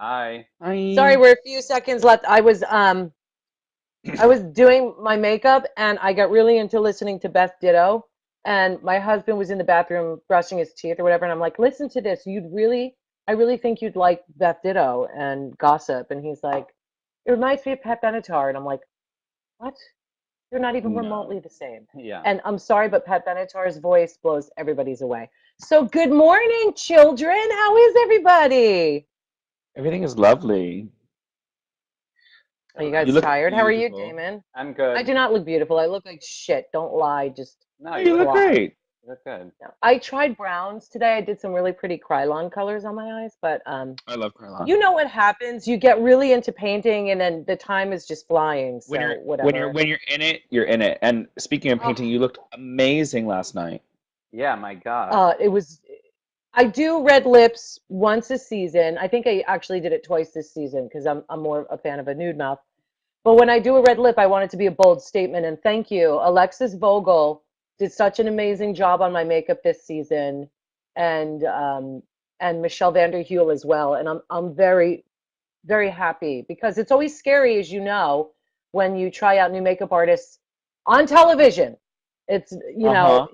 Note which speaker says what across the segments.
Speaker 1: Hi.
Speaker 2: Sorry,
Speaker 3: I
Speaker 2: we're a few seconds left. I was doing my makeup and I got really into listening to Beth Ditto. And my husband was in the bathroom brushing his teeth or whatever. And I'm like, listen to this. I really think you'd like Beth Ditto and Gossip. And he's like, it reminds me of Pat Benatar. And I'm like, what? They're not even
Speaker 1: No.
Speaker 2: remotely the same.
Speaker 1: Yeah.
Speaker 2: And I'm sorry, but Pat Benatar's voice blows everybody's away. So good morning, children. How is everybody?
Speaker 3: everything is lovely.
Speaker 2: Are you
Speaker 3: You
Speaker 2: guys
Speaker 3: look
Speaker 2: tired? How are you,
Speaker 3: beautiful.
Speaker 2: Damon?
Speaker 1: I'm
Speaker 2: I
Speaker 1: good.
Speaker 2: do not look beautiful. I look like shit. Don't lie. Just
Speaker 1: No,
Speaker 3: Oh,
Speaker 1: you
Speaker 3: you
Speaker 1: look
Speaker 3: look
Speaker 1: good.
Speaker 2: fly.
Speaker 3: great.
Speaker 1: You look good.
Speaker 2: No. I tried browns today. I did some really pretty Krylon colors on my eyes, but
Speaker 3: I love Carla.
Speaker 2: you know what happens? You get really into painting and then the time is just flying,
Speaker 3: When
Speaker 2: so
Speaker 3: you're
Speaker 2: whatever.
Speaker 3: when you're in it, you're in it. And speaking of
Speaker 2: Oh,
Speaker 3: painting, you looked amazing last night.
Speaker 1: Yeah, my God.
Speaker 2: it was I do red lips once a season. I think I actually did it twice this season because I'm more a fan of a nude mouth. But when I do a red lip, I want it to be a bold statement. And thank you. Alexis Vogel did such an amazing job on my makeup this season, and Michelle Vanderhule as well. And I'm very very happy because it's always scary, as you know, when you try out new makeup artists on television. It's
Speaker 3: Uh-huh.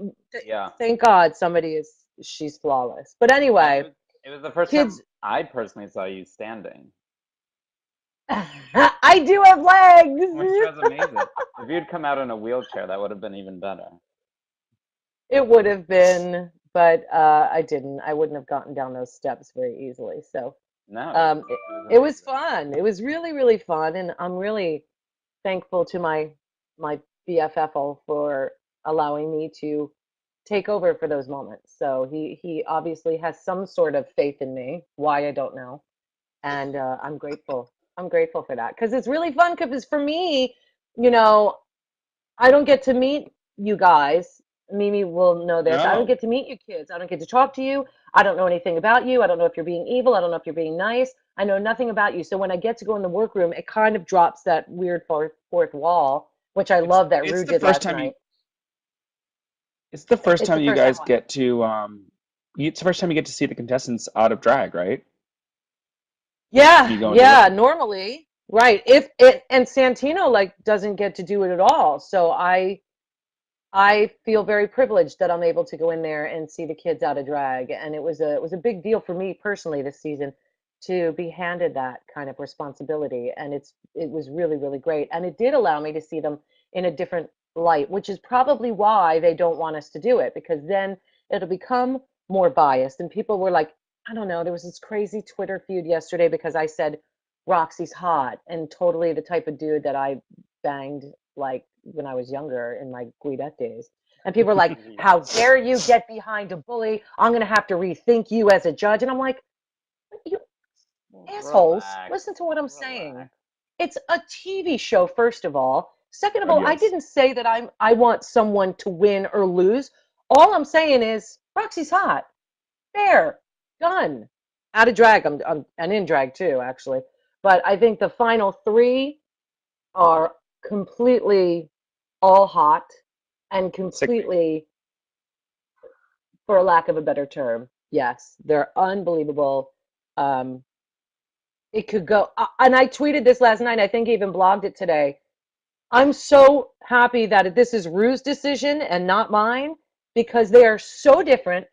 Speaker 1: Yeah.
Speaker 2: thank God somebody is she's flawless. But
Speaker 1: And
Speaker 2: anyway,
Speaker 1: it was the first
Speaker 2: kids,
Speaker 1: time I personally saw you standing,
Speaker 2: I do have
Speaker 1: which
Speaker 2: legs.
Speaker 1: was amazing. If you'd come out in a wheelchair, that would have been even better.
Speaker 2: It would have been, but I didn't. I wouldn't have gotten down those steps very easily. So
Speaker 1: No,
Speaker 2: um, it,
Speaker 1: it was
Speaker 2: it was
Speaker 1: amazing.
Speaker 2: fun. It was really, really fun, and I'm really thankful to my BFF for allowing me to take over for those moments. So he obviously has some sort of faith in me. Why I don't know, and I'm grateful. I'm grateful for that because it's really fun. Because for me, you know, I don't get to meet you guys. Mimi will know this. I don't
Speaker 3: No.
Speaker 2: get to meet you kids. I don't get to talk to you. I don't know anything about you. I don't know if you're being evil. I don't know if you're being nice. I know nothing about you. So when I get to go in the workroom, it kind of drops that weird fourth wall, which I
Speaker 3: It's
Speaker 2: love that
Speaker 3: it's
Speaker 2: Rue
Speaker 3: the
Speaker 2: did
Speaker 3: first
Speaker 2: last
Speaker 3: time you
Speaker 2: night.
Speaker 3: it's the first
Speaker 2: It's
Speaker 3: time
Speaker 2: the
Speaker 3: you
Speaker 2: first time
Speaker 3: guys
Speaker 2: what?
Speaker 3: get to it's the first time you get to see the contestants out of drag, right? When
Speaker 2: Yeah,
Speaker 3: you go into
Speaker 2: yeah,
Speaker 3: workroom.
Speaker 2: normally. Right. If it and Santino like doesn't get to do it at all. So I feel very privileged that I'm able to go in there and see the kids out of drag, and it was a big deal for me personally this season to be handed that kind of responsibility, and it was really really great, and it did allow me to see them in a different light, which is probably why they don't want us to do it because then it'll become more biased, and people were like, I don't know, there was this crazy Twitter feud yesterday because I said Roxy's hot and totally the type of dude that I banged like when I was younger in my Guidette days. And people are like,
Speaker 1: Yeah.
Speaker 2: how dare you get behind a bully? I'm going to have to rethink you as a judge. And I'm like, you assholes,
Speaker 1: Relax.
Speaker 2: listen to what I'm saying.
Speaker 1: Relax.
Speaker 2: It's a TV show, first of all. Second of
Speaker 3: God,
Speaker 2: all, I
Speaker 3: yes.
Speaker 2: didn't say that I want someone to win or lose. All I'm saying is Roxy's hot. Fair. Done. Out of drag. I'm and in drag too, actually. But I think the final three are completely all hot and
Speaker 3: Sickening.
Speaker 2: completely, for a lack of a better term, yes, they're unbelievable. Um, it could go, and I tweeted this last night. I think I even blogged it today. I'm so happy that this is Rue's decision and not mine because they are so different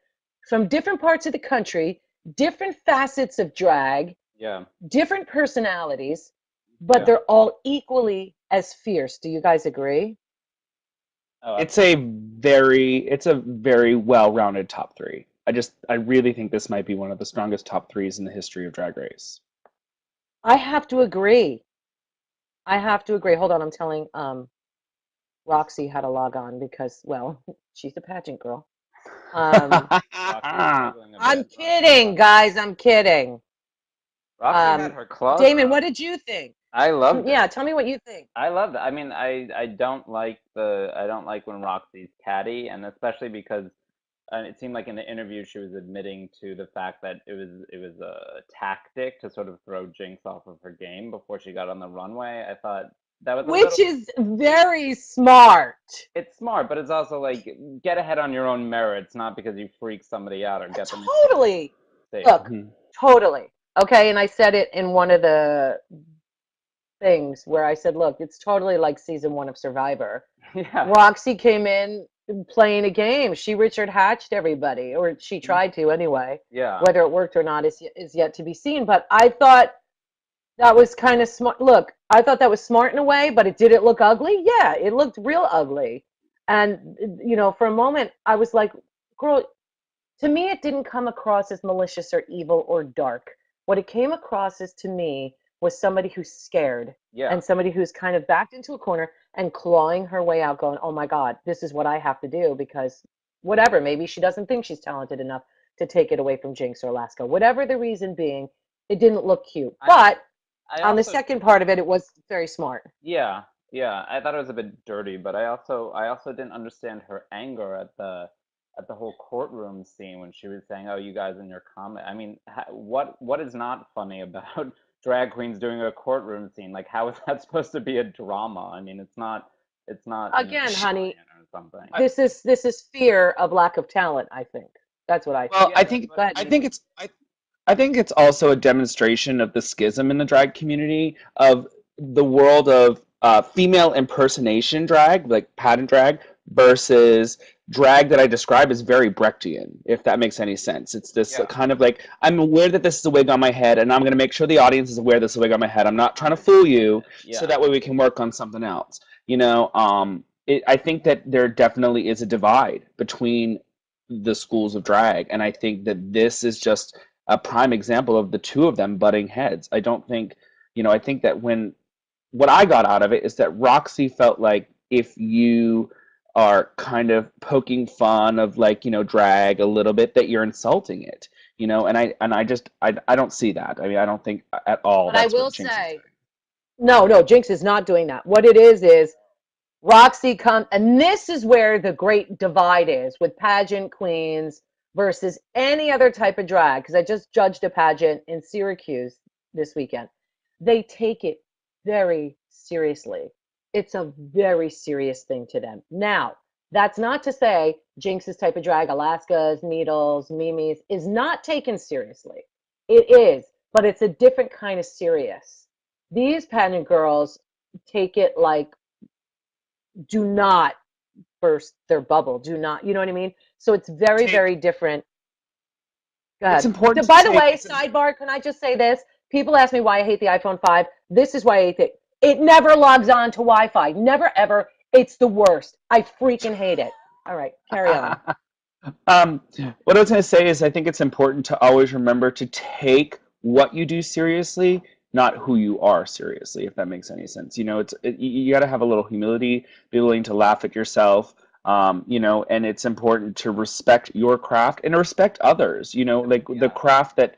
Speaker 2: from different parts of the country, different facets of drag,
Speaker 1: Yeah.
Speaker 2: different personalities, but
Speaker 3: Yeah.
Speaker 2: they're all equally as fierce. Do you guys agree?
Speaker 1: Oh,
Speaker 3: It's a very well-rounded top three. I really think this might be one of the strongest top threes in the history of Drag Race.
Speaker 2: I have to agree. I have to agree. Hold on, I'm telling Roxy how to log on because, well, she's a pageant girl. Um,
Speaker 1: Roxy's struggling a
Speaker 2: I'm
Speaker 1: bit.
Speaker 2: kidding, guys. I'm kidding.
Speaker 1: Roxy had her claws
Speaker 2: Damon, what
Speaker 1: out.
Speaker 2: did you think?
Speaker 1: I loved
Speaker 2: Yeah,
Speaker 1: it.
Speaker 2: tell me what you think.
Speaker 1: I loved it. I mean, I don't like when Roxy's catty, and especially because it seemed like in the interview she was admitting to the fact that it was a tactic to sort of throw Jinkx off of her game before she got on the runway. I thought that was a
Speaker 2: Which
Speaker 1: little.
Speaker 2: is very smart.
Speaker 1: It's smart, but it's also like get ahead on your own merits, not because you freak somebody out or get them to
Speaker 2: Totally.
Speaker 1: stage.
Speaker 2: Look,
Speaker 3: Mhm.
Speaker 2: totally. Okay, and I said it in one of the things where I said, look, it's totally like season one of Survivor.
Speaker 1: Yeah,
Speaker 2: Roxy came in playing a game. She Richard Hatched everybody, or she
Speaker 1: mhm,
Speaker 2: tried to anyway.
Speaker 1: yeah.
Speaker 2: Whether it worked or not is yet to be seen. But I thought that was kind of smart. Look, I thought that was smart in a way, but did it look ugly? Yeah, it looked real ugly. And for a moment, I was like, girl, to me, it didn't come across as malicious or evil or dark. What it came across as to me was somebody who's scared
Speaker 1: Yeah.
Speaker 2: and somebody who's kind of backed into a corner and clawing her way out, going, oh my God, this is what I have to do because whatever, maybe she doesn't think she's talented enough to take it away from Jinkx or Alaska. Whatever the reason being, it didn't look cute.
Speaker 1: I
Speaker 2: But
Speaker 1: I
Speaker 2: on the
Speaker 1: also
Speaker 2: second part of it, it was very smart.
Speaker 1: yeah, yeah. I thought it was a bit dirty, but I also didn't understand her anger at the whole courtroom scene when she was saying, "Oh, you guys in your comment." I mean, what is not funny about drag queens doing a courtroom scene? Like, how is that supposed to be a drama? I mean, it's not
Speaker 2: Again, honey,
Speaker 1: Italian or something.
Speaker 3: I,
Speaker 2: this is fear of lack of talent, I think. That's what I
Speaker 3: well,
Speaker 2: think.
Speaker 1: Yeah,
Speaker 2: Go ahead,
Speaker 3: I
Speaker 2: Mimi.
Speaker 3: think I think it's also a demonstration of the schism in the drag community of the world of female impersonation drag, like pageant drag, versus drag that I describe as very Brechtian, if that makes any sense. It's this
Speaker 1: yeah,
Speaker 3: kind of like, I'm aware that this is a wig on my head, and I'm going to make sure the audience is aware this is a wig on my head. I'm not trying to fool you,
Speaker 1: understatement.
Speaker 3: so
Speaker 1: Yeah,
Speaker 3: that way we can work on something else. I think that there definitely is a divide between the schools of drag, and I think that this is just a prime example of the two of them butting heads. I don't think, I think that when what I got out of it is that Roxy felt like if you are kind of poking fun of like, drag a little bit, that you're insulting it, and I don't see that. I mean, I don't think at all
Speaker 2: But I
Speaker 3: that's
Speaker 2: will
Speaker 3: what Jinx is
Speaker 2: say,
Speaker 3: doing.
Speaker 2: no, Jinx is not doing that. What it is Roxy come, and this is where the great divide is with pageant queens versus any other type of drag. Because I just judged a pageant in Syracuse this weekend. They take it very seriously. It's a very serious thing to them. Now, that's not to say Jinx's type of drag, Alaska's, Needles, Mimi's, is not taken seriously. It is, but it's a different kind of serious. These pageant girls take it like, do not burst their bubble. Do not, you know what I mean? So it's very,
Speaker 3: Take
Speaker 2: very different. Go
Speaker 3: It's
Speaker 2: ahead.
Speaker 3: important to
Speaker 2: By the
Speaker 3: take
Speaker 2: way, sidebar, can I just say this? People ask me why I hate the iPhone 5. This is why I hate it. It never logs on to Wi-Fi. Never, ever. It's the worst. I freaking hate it. All right, carry on.
Speaker 3: Um, what I was going to say is I think it's important to always remember to take what you do seriously, not who you are seriously, if that makes any sense. You got to have a little humility, be willing to laugh at yourself, and it's important to respect your craft and respect others, like the
Speaker 1: yeah.
Speaker 3: craft that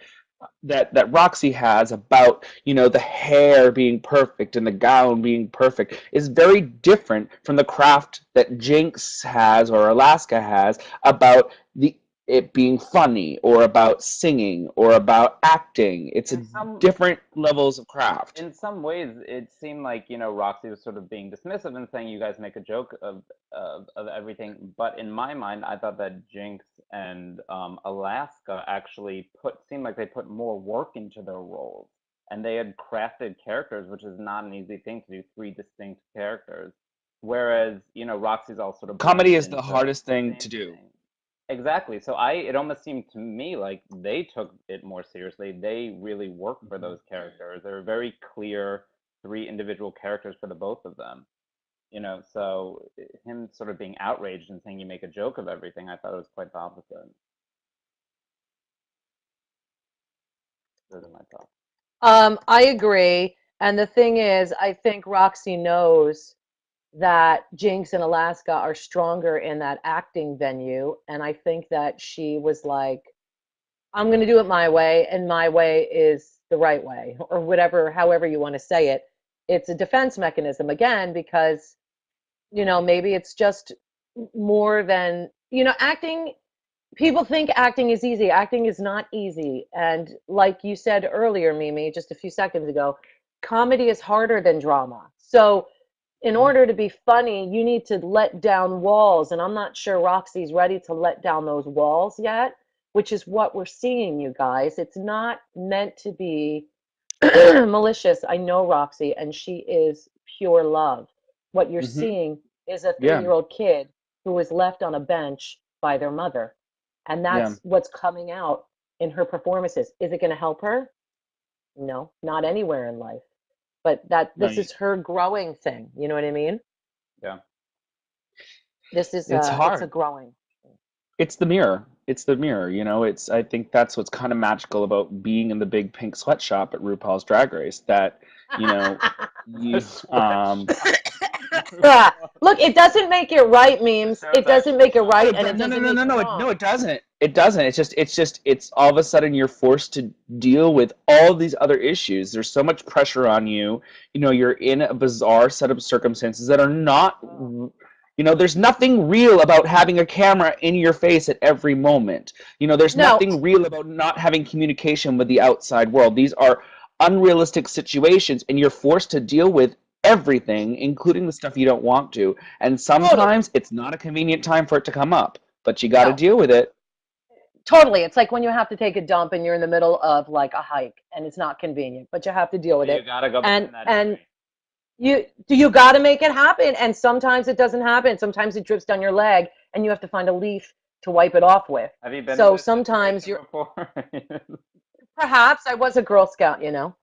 Speaker 3: Roxy has about, the hair being perfect and the gown being perfect is very different from the craft that Jinkx has or Alaska has about the it being funny or about singing or about acting. It's a
Speaker 1: In some
Speaker 3: different levels of craft.
Speaker 1: in some ways, it seemed like, Roxy was sort of being dismissive and saying you guys make a joke of everything. But in my mind, I thought that Jinx and Alaska actually seemed like they put more work into their roles. And they had crafted characters, which is not an easy thing to do, three distinct characters. Whereas, Roxy's all sort of
Speaker 3: Comedy
Speaker 1: blended
Speaker 3: is the
Speaker 1: into
Speaker 3: hardest
Speaker 1: the
Speaker 3: thing to
Speaker 1: same
Speaker 3: do.
Speaker 1: thing. Exactly. So it almost seemed to me like they took it more seriously. They really worked for
Speaker 3: Mhm.
Speaker 1: those characters. There were very clear three individual characters for the both of them. So him sort of being outraged and saying you make a joke of everything, I thought it was quite the opposite. Those are my thoughts.
Speaker 2: I agree. And the thing is, I think Roxy knows that Jinx and Alaska are stronger in that acting venue. And I think that she was like, I'm going to do it my way, and my way is the right way, or whatever, however you want to say it. It's a defense mechanism again, because, maybe it's just more than, acting. People think acting is easy. Acting is not easy. And like you said earlier, Mimi, just a few seconds ago, comedy is harder than drama. So, in order to be funny, you need to let down walls. And I'm not sure Roxy's ready to let down those walls yet, which is what we're seeing, you guys. It's not meant to be malicious. I know Roxy, and she is pure love. What you're
Speaker 3: Hmm.
Speaker 2: seeing is a
Speaker 3: Yeah,
Speaker 2: 3-year-old kid who was left on a bench by their mother. And
Speaker 3: yeah.
Speaker 2: that's what's coming out in her performances. Is it going to help her? No, not anywhere in life. But that
Speaker 3: No,
Speaker 2: this is her growing thing. You know what I mean?
Speaker 1: Yeah.
Speaker 2: This is
Speaker 3: it's
Speaker 2: it's a
Speaker 3: hard.
Speaker 2: growing.
Speaker 3: It's the mirror. It's the mirror, you know. It's I think that's what's kind of magical about being in the big pink sweatshop at RuPaul's Drag Race. That, you know,
Speaker 1: The
Speaker 3: you
Speaker 1: sweatshop.
Speaker 2: Ah, look, it doesn't make it right,
Speaker 1: The
Speaker 2: memes.
Speaker 1: show's
Speaker 2: It doesn't
Speaker 1: actually
Speaker 2: make it
Speaker 3: no,
Speaker 2: right,
Speaker 3: it
Speaker 1: shocking.
Speaker 2: and
Speaker 3: do-
Speaker 2: it
Speaker 3: no, no,
Speaker 2: doesn't
Speaker 3: no,
Speaker 2: make
Speaker 3: no,
Speaker 2: it
Speaker 3: no,
Speaker 2: wrong.
Speaker 3: no, it doesn't. It doesn't. It's all of a sudden you're forced to deal with all these other issues. There's so much pressure on you. You know, you're in a bizarre set of circumstances that are not,
Speaker 2: Oh,
Speaker 3: there's nothing real about having a camera in your face at every moment. There's
Speaker 2: no,
Speaker 3: nothing real about not having communication with the outside world. These are unrealistic situations, and you're forced to deal with everything, including the stuff you don't want to. And
Speaker 2: totally.
Speaker 3: sometimes it's not a convenient time for it to come up, but you got to
Speaker 2: No,
Speaker 3: deal with it.
Speaker 2: totally. It's like when you have to take a dump and you're in the middle of like a hike and it's not convenient, but you have to deal with
Speaker 1: But you
Speaker 2: it.
Speaker 1: gotta go
Speaker 2: And
Speaker 1: behind that
Speaker 2: and
Speaker 1: tree.
Speaker 2: you got to make it happen. And sometimes it doesn't happen. Sometimes it drips down your leg and you have to find a leaf to wipe it off with.
Speaker 1: Have you been in
Speaker 2: So
Speaker 1: this
Speaker 2: sometimes
Speaker 1: situation
Speaker 2: you're
Speaker 1: before?
Speaker 2: perhaps I was a Girl Scout, you know.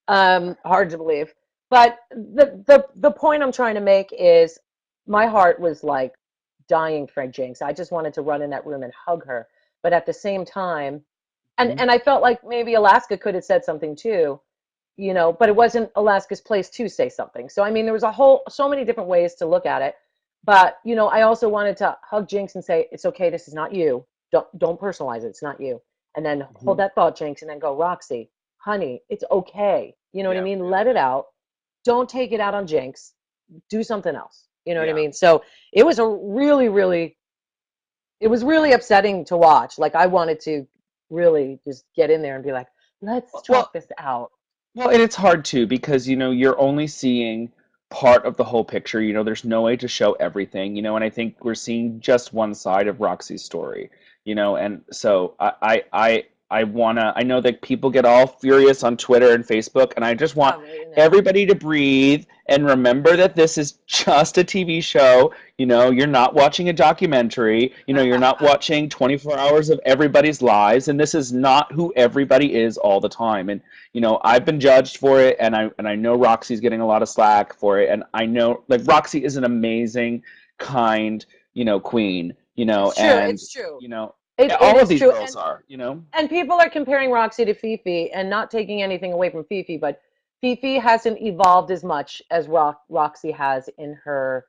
Speaker 2: Hard to believe. But the point I'm trying to make is my heart was like dying for Jinkx. I just wanted to run in that room and hug her. But at the same time, and
Speaker 3: Mhm.
Speaker 2: and I felt like maybe Alaska could have said something too, you know, but it wasn't Alaska's place to say something. So I mean, there was so many different ways to look at it. But you know, I also wanted to hug Jinkx and say, it's okay, this is not you. Don't personalize it. It's not you. And then hold
Speaker 3: Mhm.
Speaker 2: that thought, Jinkx, and then go, Roxy, honey, it's okay. You know what I
Speaker 1: Yeah,
Speaker 2: mean?
Speaker 1: feel
Speaker 2: Let it
Speaker 1: good.
Speaker 2: out. Don't take it out on Jinkx. Do something else. You know what I
Speaker 1: Yeah.
Speaker 2: mean? So it was a really, really, it was really upsetting to watch. Like I wanted to really just get in there and be like, let's
Speaker 3: Well,
Speaker 2: talk this out.
Speaker 3: Well, and it's hard too because you're only seeing part of the whole picture. There's no way to show everything. And I think we're seeing just one side of Roxy's story. And so I know that people get all furious on Twitter and Facebook, and I just want
Speaker 2: Oh, right now.
Speaker 3: everybody to breathe and remember that this is just a TV show. You're not watching a documentary. You're not watching 24 hours of everybody's lives, and this is not who everybody is all the time. And I've been judged for it, and I know Roxy's getting a lot of slack for it, and I know like Roxy is an amazing, kind, queen,
Speaker 2: It's true.
Speaker 3: and
Speaker 2: It's true.
Speaker 3: you know
Speaker 2: It
Speaker 3: all of
Speaker 2: is
Speaker 3: these
Speaker 2: true.
Speaker 3: girls are.
Speaker 2: And people are comparing Roxy to Fifi and not taking anything away from Fifi, but Fifi hasn't evolved as much as Roxy has in her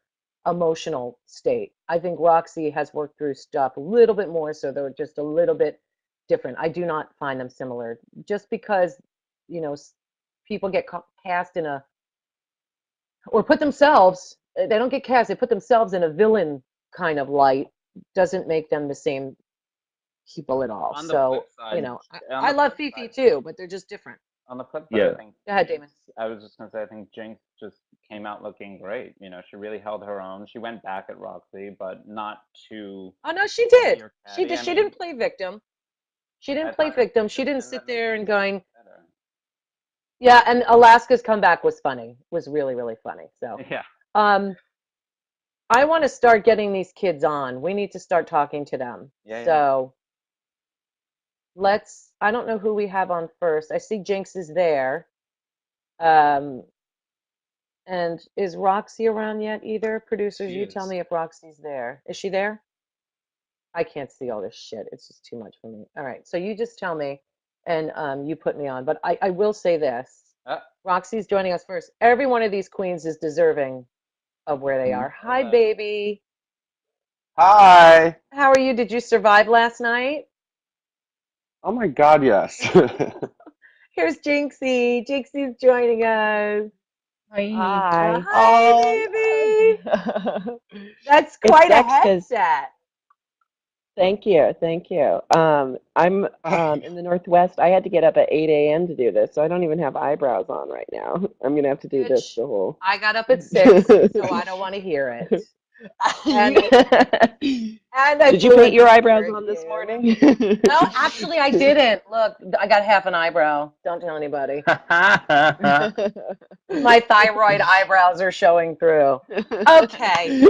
Speaker 2: emotional state. I think Roxy has worked through stuff a little bit more, so they're just a little bit different. I do not find them similar. Just because, you know, people get cast in a, or put themselves, they don't get cast, they put themselves in a villain kind of light, doesn't make them the same people at all.
Speaker 1: On the flip
Speaker 2: So, you
Speaker 1: side,
Speaker 2: know,
Speaker 1: on
Speaker 2: I
Speaker 1: the
Speaker 2: love
Speaker 1: flip
Speaker 2: Fifi
Speaker 1: side,
Speaker 2: too, but they're just different.
Speaker 1: on the flip side, I
Speaker 3: Yeah.
Speaker 1: think
Speaker 2: Go ahead,
Speaker 1: Jinkx.
Speaker 2: Damon.
Speaker 1: I was just gonna say, I think Jinkx just came out looking great. She really held her own. She went back at Roxy, but not too
Speaker 2: Oh no, she
Speaker 1: catty
Speaker 2: did.
Speaker 1: or
Speaker 2: She
Speaker 1: catty.
Speaker 2: did.
Speaker 1: I
Speaker 2: She
Speaker 1: mean,
Speaker 2: didn't play victim. She
Speaker 1: I
Speaker 2: didn't play
Speaker 1: thought it
Speaker 2: victim. She
Speaker 1: just
Speaker 2: didn't
Speaker 1: and
Speaker 2: sit
Speaker 1: that made
Speaker 2: there and going,
Speaker 1: better.
Speaker 2: yeah. And Alaska's comeback was funny. Was really, really funny. So,
Speaker 1: Yeah.
Speaker 2: um, I want to start getting these kids on. We need to start talking to them.
Speaker 1: Yeah, yeah.
Speaker 2: So I don't know who we have on first. I see Jinkx is there. Um, and is Roxy around yet either? Producers,
Speaker 3: She
Speaker 2: you tell
Speaker 3: is.
Speaker 2: me if Roxy's there. Is she there? I can't see all this shit. It's just too much for me. All right. So you just tell me and you put me on. But I will say this.
Speaker 1: Uh,
Speaker 2: Roxy's joining us first. Every one of these queens is deserving of where they
Speaker 3: Mhm.
Speaker 2: are.
Speaker 1: hello.
Speaker 2: Hi, baby.
Speaker 4: Hi.
Speaker 2: How are you? Did you survive last night?
Speaker 4: Oh my God, yes.
Speaker 2: Here's Jinxie. Jinxie's joining us.
Speaker 5: Hi.
Speaker 2: Hi,
Speaker 5: Oh,
Speaker 2: baby. That's
Speaker 5: it
Speaker 2: quite a
Speaker 5: sucks because
Speaker 2: headset.
Speaker 5: thank you, thank you. I'm in the Northwest. I had to get up at 8 a.m. to do this, so I don't even have eyebrows on right now. I'm gonna have to do this
Speaker 2: Bitch,
Speaker 5: the whole.
Speaker 2: I got up at 6, so I don't want to hear it. and I
Speaker 5: Did you
Speaker 2: flew
Speaker 5: paint
Speaker 2: in
Speaker 5: your
Speaker 2: to
Speaker 5: eyebrows
Speaker 2: support
Speaker 5: on this
Speaker 2: you.
Speaker 5: morning?
Speaker 2: No, actually, I didn't. Look, I got half an eyebrow. Don't tell anybody. My thyroid eyebrows are showing through. Okay.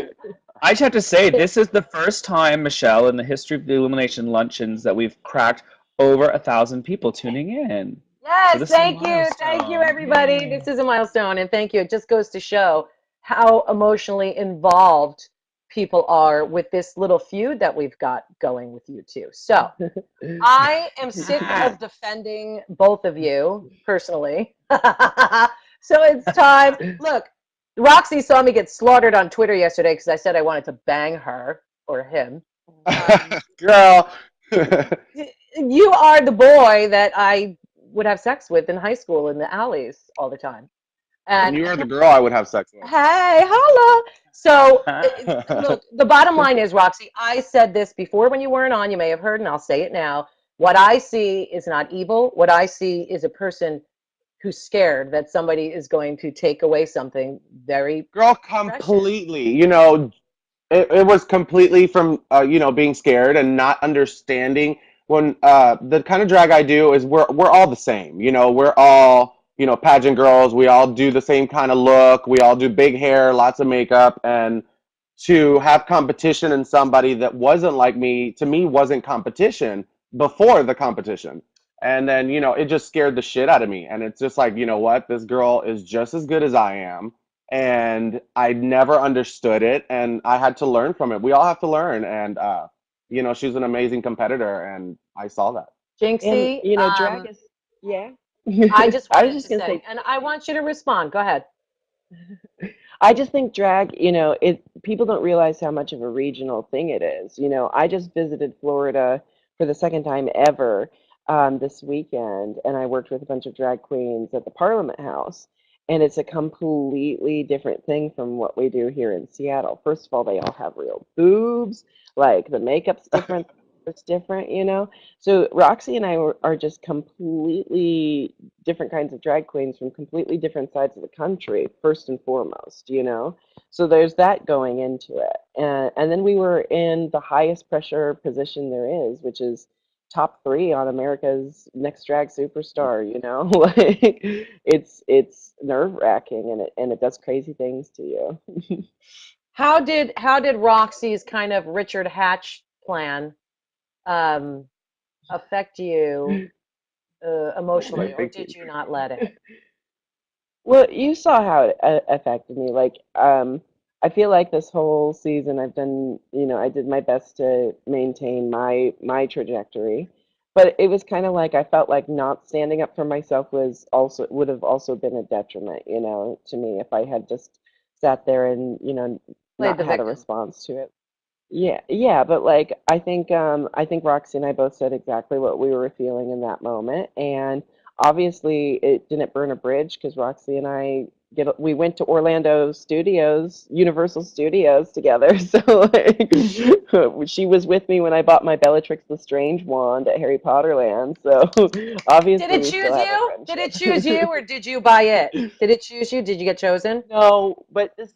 Speaker 3: I just have to say, this is the first time, Michelle, in the history of the Illumination luncheons that we've cracked over 1,000 people tuning in. So
Speaker 2: Yes,
Speaker 3: this is a
Speaker 2: thank you. Thank you,
Speaker 3: milestone.
Speaker 2: everybody.
Speaker 3: Yay.
Speaker 2: This is a milestone, and thank you. It just goes to show how emotionally involved people are with this little feud that we've got going with you two. So I am sick of defending both of you personally. So it's time. Look, Roxy saw me get slaughtered on Twitter yesterday because I said I wanted to bang her or him.
Speaker 4: Girl.
Speaker 2: You are the boy that I would have sex with in high school in the alleys all the time.
Speaker 4: And
Speaker 2: And
Speaker 4: you are the girl I would have sex with.
Speaker 2: hey, holla. So, look, the bottom line is, Roxy, I said this before when you weren't on. You may have heard, and I'll say it now. What I see is not evil. What I see is a person who's scared that somebody is going to take away something very
Speaker 4: Girl,
Speaker 2: precious.
Speaker 4: completely. It was completely from being scared and not understanding when the kind of drag I do is we're all the same. We're all pageant girls. We all do the same kind of look. We all do big hair, lots of makeup, and to have competition in somebody that wasn't like me, to me, wasn't competition before the competition. And then it just scared the shit out of me. And it's just like, you know what, this girl is just as good as I am, and I never understood it, and I had to learn from it. We all have to learn, and she's an amazing competitor, and I saw that.
Speaker 5: And
Speaker 2: Jinxie,
Speaker 5: drag is, yeah.
Speaker 2: I just
Speaker 5: I was
Speaker 2: wanted
Speaker 5: just
Speaker 2: to
Speaker 5: gonna
Speaker 2: say,
Speaker 5: say,
Speaker 2: and I want you to respond. Go ahead.
Speaker 5: I just think drag, it people don't realize how much of a regional thing it is. I just visited Florida for the second time ever this weekend, and I worked with a bunch of drag queens at the Parliament House, and it's a completely different thing from what we do here in Seattle. First of all, they all have real boobs, like the makeup's different, it's different. So Roxy and are just completely different kinds of drag queens from completely different sides of the country, first and foremost. So there's that going into it. And then we were in the highest pressure position there is, which is top 3 on America's Next Drag Superstar. Like it's nerve-wracking, and it does crazy things to you.
Speaker 2: How did Roxy's kind of Richard Hatch plan um, affect you
Speaker 4: What am I
Speaker 2: emotionally, or
Speaker 4: thinking?
Speaker 2: did you not let it?
Speaker 5: Well, you saw how it affected me. Like, I feel like this whole season I did my best to maintain my trajectory, but it was kind of like I felt like not standing up for myself would have also been a detriment, to me if I had just sat there and,
Speaker 2: Played
Speaker 5: not
Speaker 2: the
Speaker 5: had a
Speaker 2: victim.
Speaker 5: response to it. Yeah, yeah, but like I think Roxy and I both said exactly what we were feeling in that moment, and obviously it didn't burn a bridge because Roxy and I we went to Orlando Studios, Universal Studios together. So like she was with me when I bought my Bellatrix Lestrange wand at Harry Potter Land. So
Speaker 2: Did
Speaker 5: obviously
Speaker 2: it
Speaker 5: we still
Speaker 2: choose
Speaker 5: have a
Speaker 2: you? Did it choose you,
Speaker 5: friendship.
Speaker 2: or did you buy it? Did it choose you? Did you get chosen?
Speaker 5: No, but this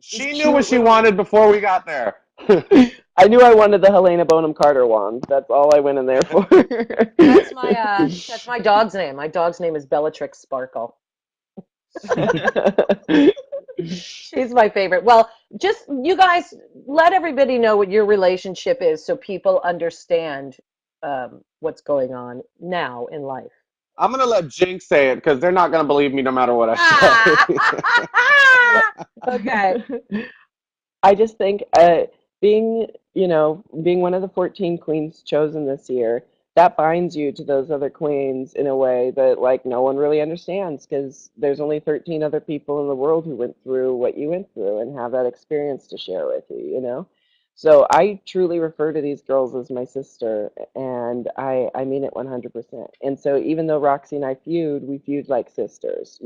Speaker 4: She knew what
Speaker 5: cute
Speaker 4: she
Speaker 5: little
Speaker 4: wanted before we got there.
Speaker 5: I knew I wanted the Helena Bonham Carter wand. That's all I went in there for.
Speaker 2: That's my dog's name. My dog's name is Bellatrix Sparkle. She's my favorite. Well, just you guys let everybody know what your relationship is so people understand what's going on now in life.
Speaker 4: I'm gonna let Jinx say it because they're not gonna believe me no matter what I say.
Speaker 5: Well,
Speaker 2: Okay.
Speaker 5: I just think being one of the 14 queens chosen this year, that binds you to those other queens in a way that like no one really understands because there's only 13 other people in the world who went through what you went through and have that experience to share with you. So I truly refer to these girls as my sister, and I mean it 100%. And so even though Roxy and I we feud like sisters.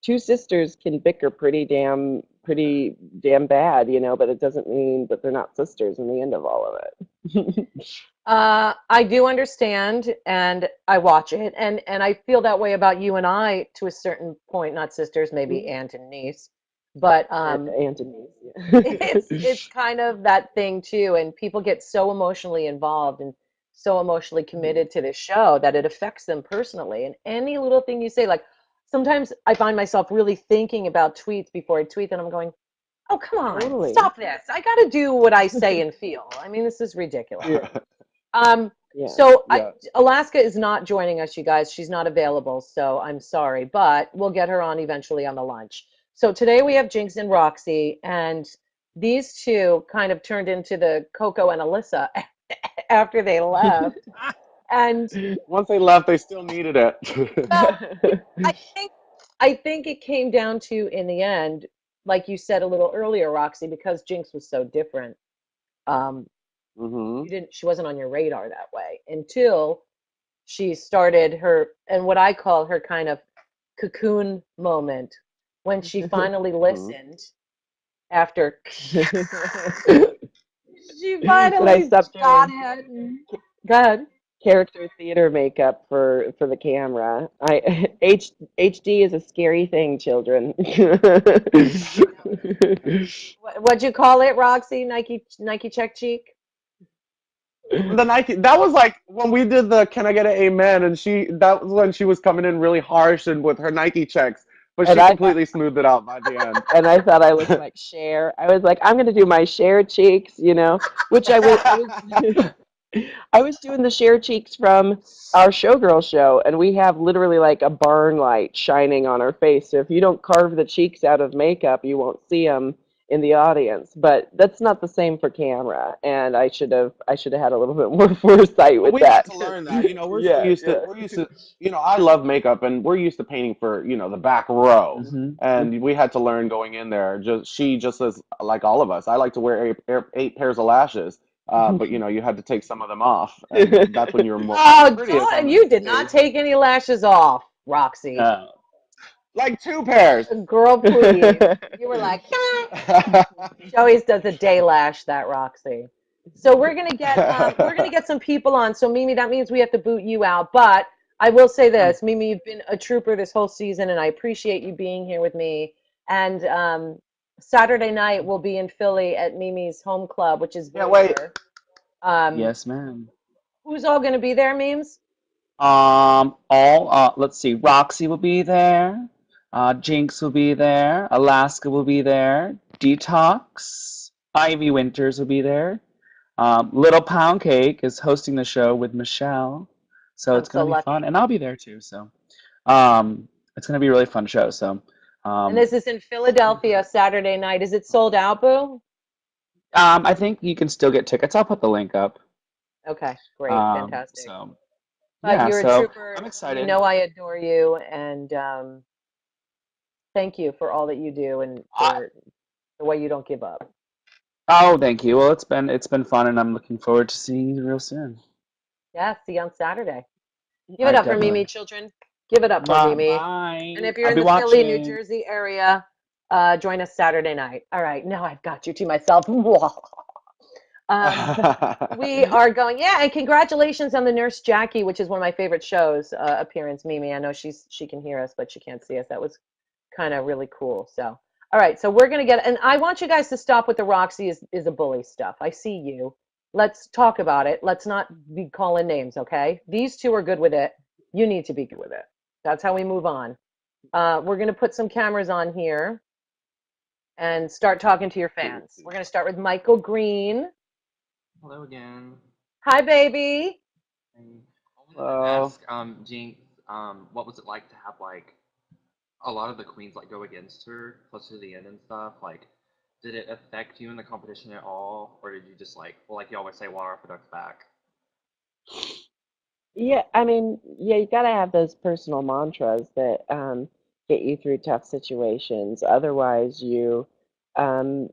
Speaker 5: Two sisters can bicker pretty damn bad, but it doesn't mean that they're not sisters in the end of all of it.
Speaker 2: I do understand, and I watch it, and I feel that way about you and I to a certain point, not sisters, maybe aunt and niece. But it's
Speaker 5: Antonym.
Speaker 2: kind of that thing too, and people get so emotionally involved and so emotionally committed to this show that it affects them personally. And any little thing you say, like sometimes I find myself really thinking about tweets before I tweet, and I'm going, "Oh, come on,
Speaker 5: Totally.
Speaker 2: stop this! I got to do what I say and feel. I mean, this is ridiculous."
Speaker 5: Yeah.
Speaker 2: Um,
Speaker 5: Yeah.
Speaker 2: so
Speaker 4: Yeah.
Speaker 2: Alaska is not joining us, you guys. She's not available, so I'm sorry, but we'll get her on eventually on the lunch. So today we have Jinkx and Roxxxy, and these two kind of turned into the Coco and Alyssa after they left. And
Speaker 4: Once they left, they still needed it.
Speaker 2: well, I think I think it came down to in the end, like you said a little earlier, Roxy, because Jinkx was so different. Um,
Speaker 4: Hmm.
Speaker 2: she wasn't on your radar that way until she started her, and what I call her kind of cocoon moment, when she finally
Speaker 4: Hmm.
Speaker 2: listened after she
Speaker 5: When I
Speaker 2: finally
Speaker 5: stopped
Speaker 2: got
Speaker 5: doing
Speaker 2: it. Go ahead.
Speaker 5: character theater makeup for the camera. HD is a scary thing, children.
Speaker 2: What'd you call it, Roxy? Nike check cheek?
Speaker 4: The Nike, that was like when we did the "Can I get an amen?" and that was when she was coming in really harsh and with her Nike checks, but
Speaker 5: and
Speaker 4: she
Speaker 5: I thought
Speaker 4: completely smoothed it out by the end.
Speaker 5: and I thought I looked like Cher. I was like, I'm gonna do my Cher cheeks, which I was doing the Cher cheeks from our Showgirl show, and we have literally like a barn light shining on our face. So if you don't carve the cheeks out of makeup, you won't see them in the audience. But that's not the same for camera, and I should have had a little bit more foresight
Speaker 4: But
Speaker 5: with
Speaker 4: we had
Speaker 5: that.
Speaker 4: to learn that. We're so
Speaker 5: Yeah,
Speaker 4: used to
Speaker 5: yeah.
Speaker 4: I love makeup and we're used to painting for, the back row.
Speaker 3: Hmm.
Speaker 4: And we had to learn going in there. Just as like all of us. I like to wear eight pairs of lashes. But you had to take some of them off, and that's when you're more
Speaker 2: Oh,
Speaker 4: prettiest
Speaker 2: don't,
Speaker 4: on
Speaker 2: and
Speaker 4: the
Speaker 2: you did not
Speaker 4: stage.
Speaker 2: take any lashes off, Roxy.
Speaker 3: No.
Speaker 4: Like 2 pairs.
Speaker 2: Girl, please. You were like, she always does a day lash, that Roxy. So we're gonna get some people on. So Mimi, that means we have to boot you out. But I will say
Speaker 3: Um,
Speaker 2: this, Mimi, you've been a trooper this whole season, and I appreciate you being here with me. And Saturday night we'll be in Philly at Mimi's home club, which is
Speaker 4: Can't wait.
Speaker 2: Voyager. Um,
Speaker 3: yes, ma'am.
Speaker 2: who's all gonna be there, Memes?
Speaker 3: All let's see. Roxy will be there. Jinkx will be there. Alaska will be there. Detox. Ivy Winters will be there. Little Pound Cake is hosting the show with Michelle, so
Speaker 2: I'm
Speaker 3: it's
Speaker 2: so
Speaker 3: gonna be fun,
Speaker 2: lucky.
Speaker 3: and I'll be there too. So, it's gonna be a really fun show. So,
Speaker 2: And
Speaker 3: um,
Speaker 2: this is in Philadelphia Saturday night. Is it sold out, Boo?
Speaker 3: I think you can still get tickets. I'll put the link up.
Speaker 2: Okay, great, fantastic.
Speaker 3: So
Speaker 2: But
Speaker 3: yeah,
Speaker 2: you're a
Speaker 3: so
Speaker 2: trooper.
Speaker 3: I'm
Speaker 2: You
Speaker 3: excited.
Speaker 2: know I adore you, and thank you for all that you do and for the way you don't give up.
Speaker 3: Oh, thank you. Well, it's been fun, and I'm looking forward to seeing you real soon.
Speaker 2: Yeah, see you on Saturday. Give
Speaker 3: All
Speaker 2: it
Speaker 3: right,
Speaker 2: up for Mimi,
Speaker 3: definitely.
Speaker 2: children. Give it up for
Speaker 3: Bye.
Speaker 2: Mimi. And
Speaker 3: Bye.
Speaker 2: if you're
Speaker 3: I'll
Speaker 2: in
Speaker 3: be
Speaker 2: the Philly, New
Speaker 3: watching.
Speaker 2: Jersey area, join us Saturday night. All right, now I've got you to myself. Um, we are going, yeah, and congratulations on the Nurse Jackie, which is one of my favorite shows, appearance, Mimi. I know she can hear us, but she can't see us. That was kind of really cool. So, all right, so we're gonna get, and I want you guys to stop with the Roxy is a bully stuff. I see you. Let's talk about it. Let's not be calling names, okay? These two are good with it. You need to be good with it. That's how we move on. We're gonna put some cameras on here and start talking to your fans. We're gonna start with Michael Green.
Speaker 6: Hello again.
Speaker 2: Hi, baby.
Speaker 6: I wanted to
Speaker 4: Hello.
Speaker 6: ask, Jinx, what was it like to have like a lot of the queens like go against her close to the end and stuff? Like, did it affect you in the competition at all, or did you just like you always say, water off a duck's back?
Speaker 5: Yeah, I mean, yeah, you gotta have those personal mantras that get you through tough situations. Otherwise, um,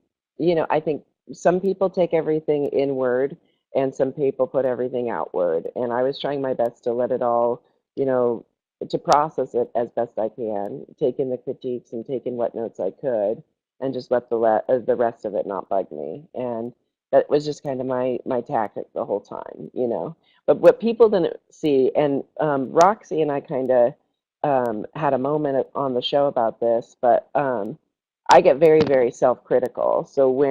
Speaker 5: I think some people take everything inward and some people put everything outward. And I was trying my best to let it all, you know, to process it as best I can, take in the critiques and take in what notes I could, and just let the rest of it not bug me. And that was just kind of my tactic the whole time. But what people didn't see, and Roxy and I kind of had a moment on the show about this, but I get very, very self-critical. So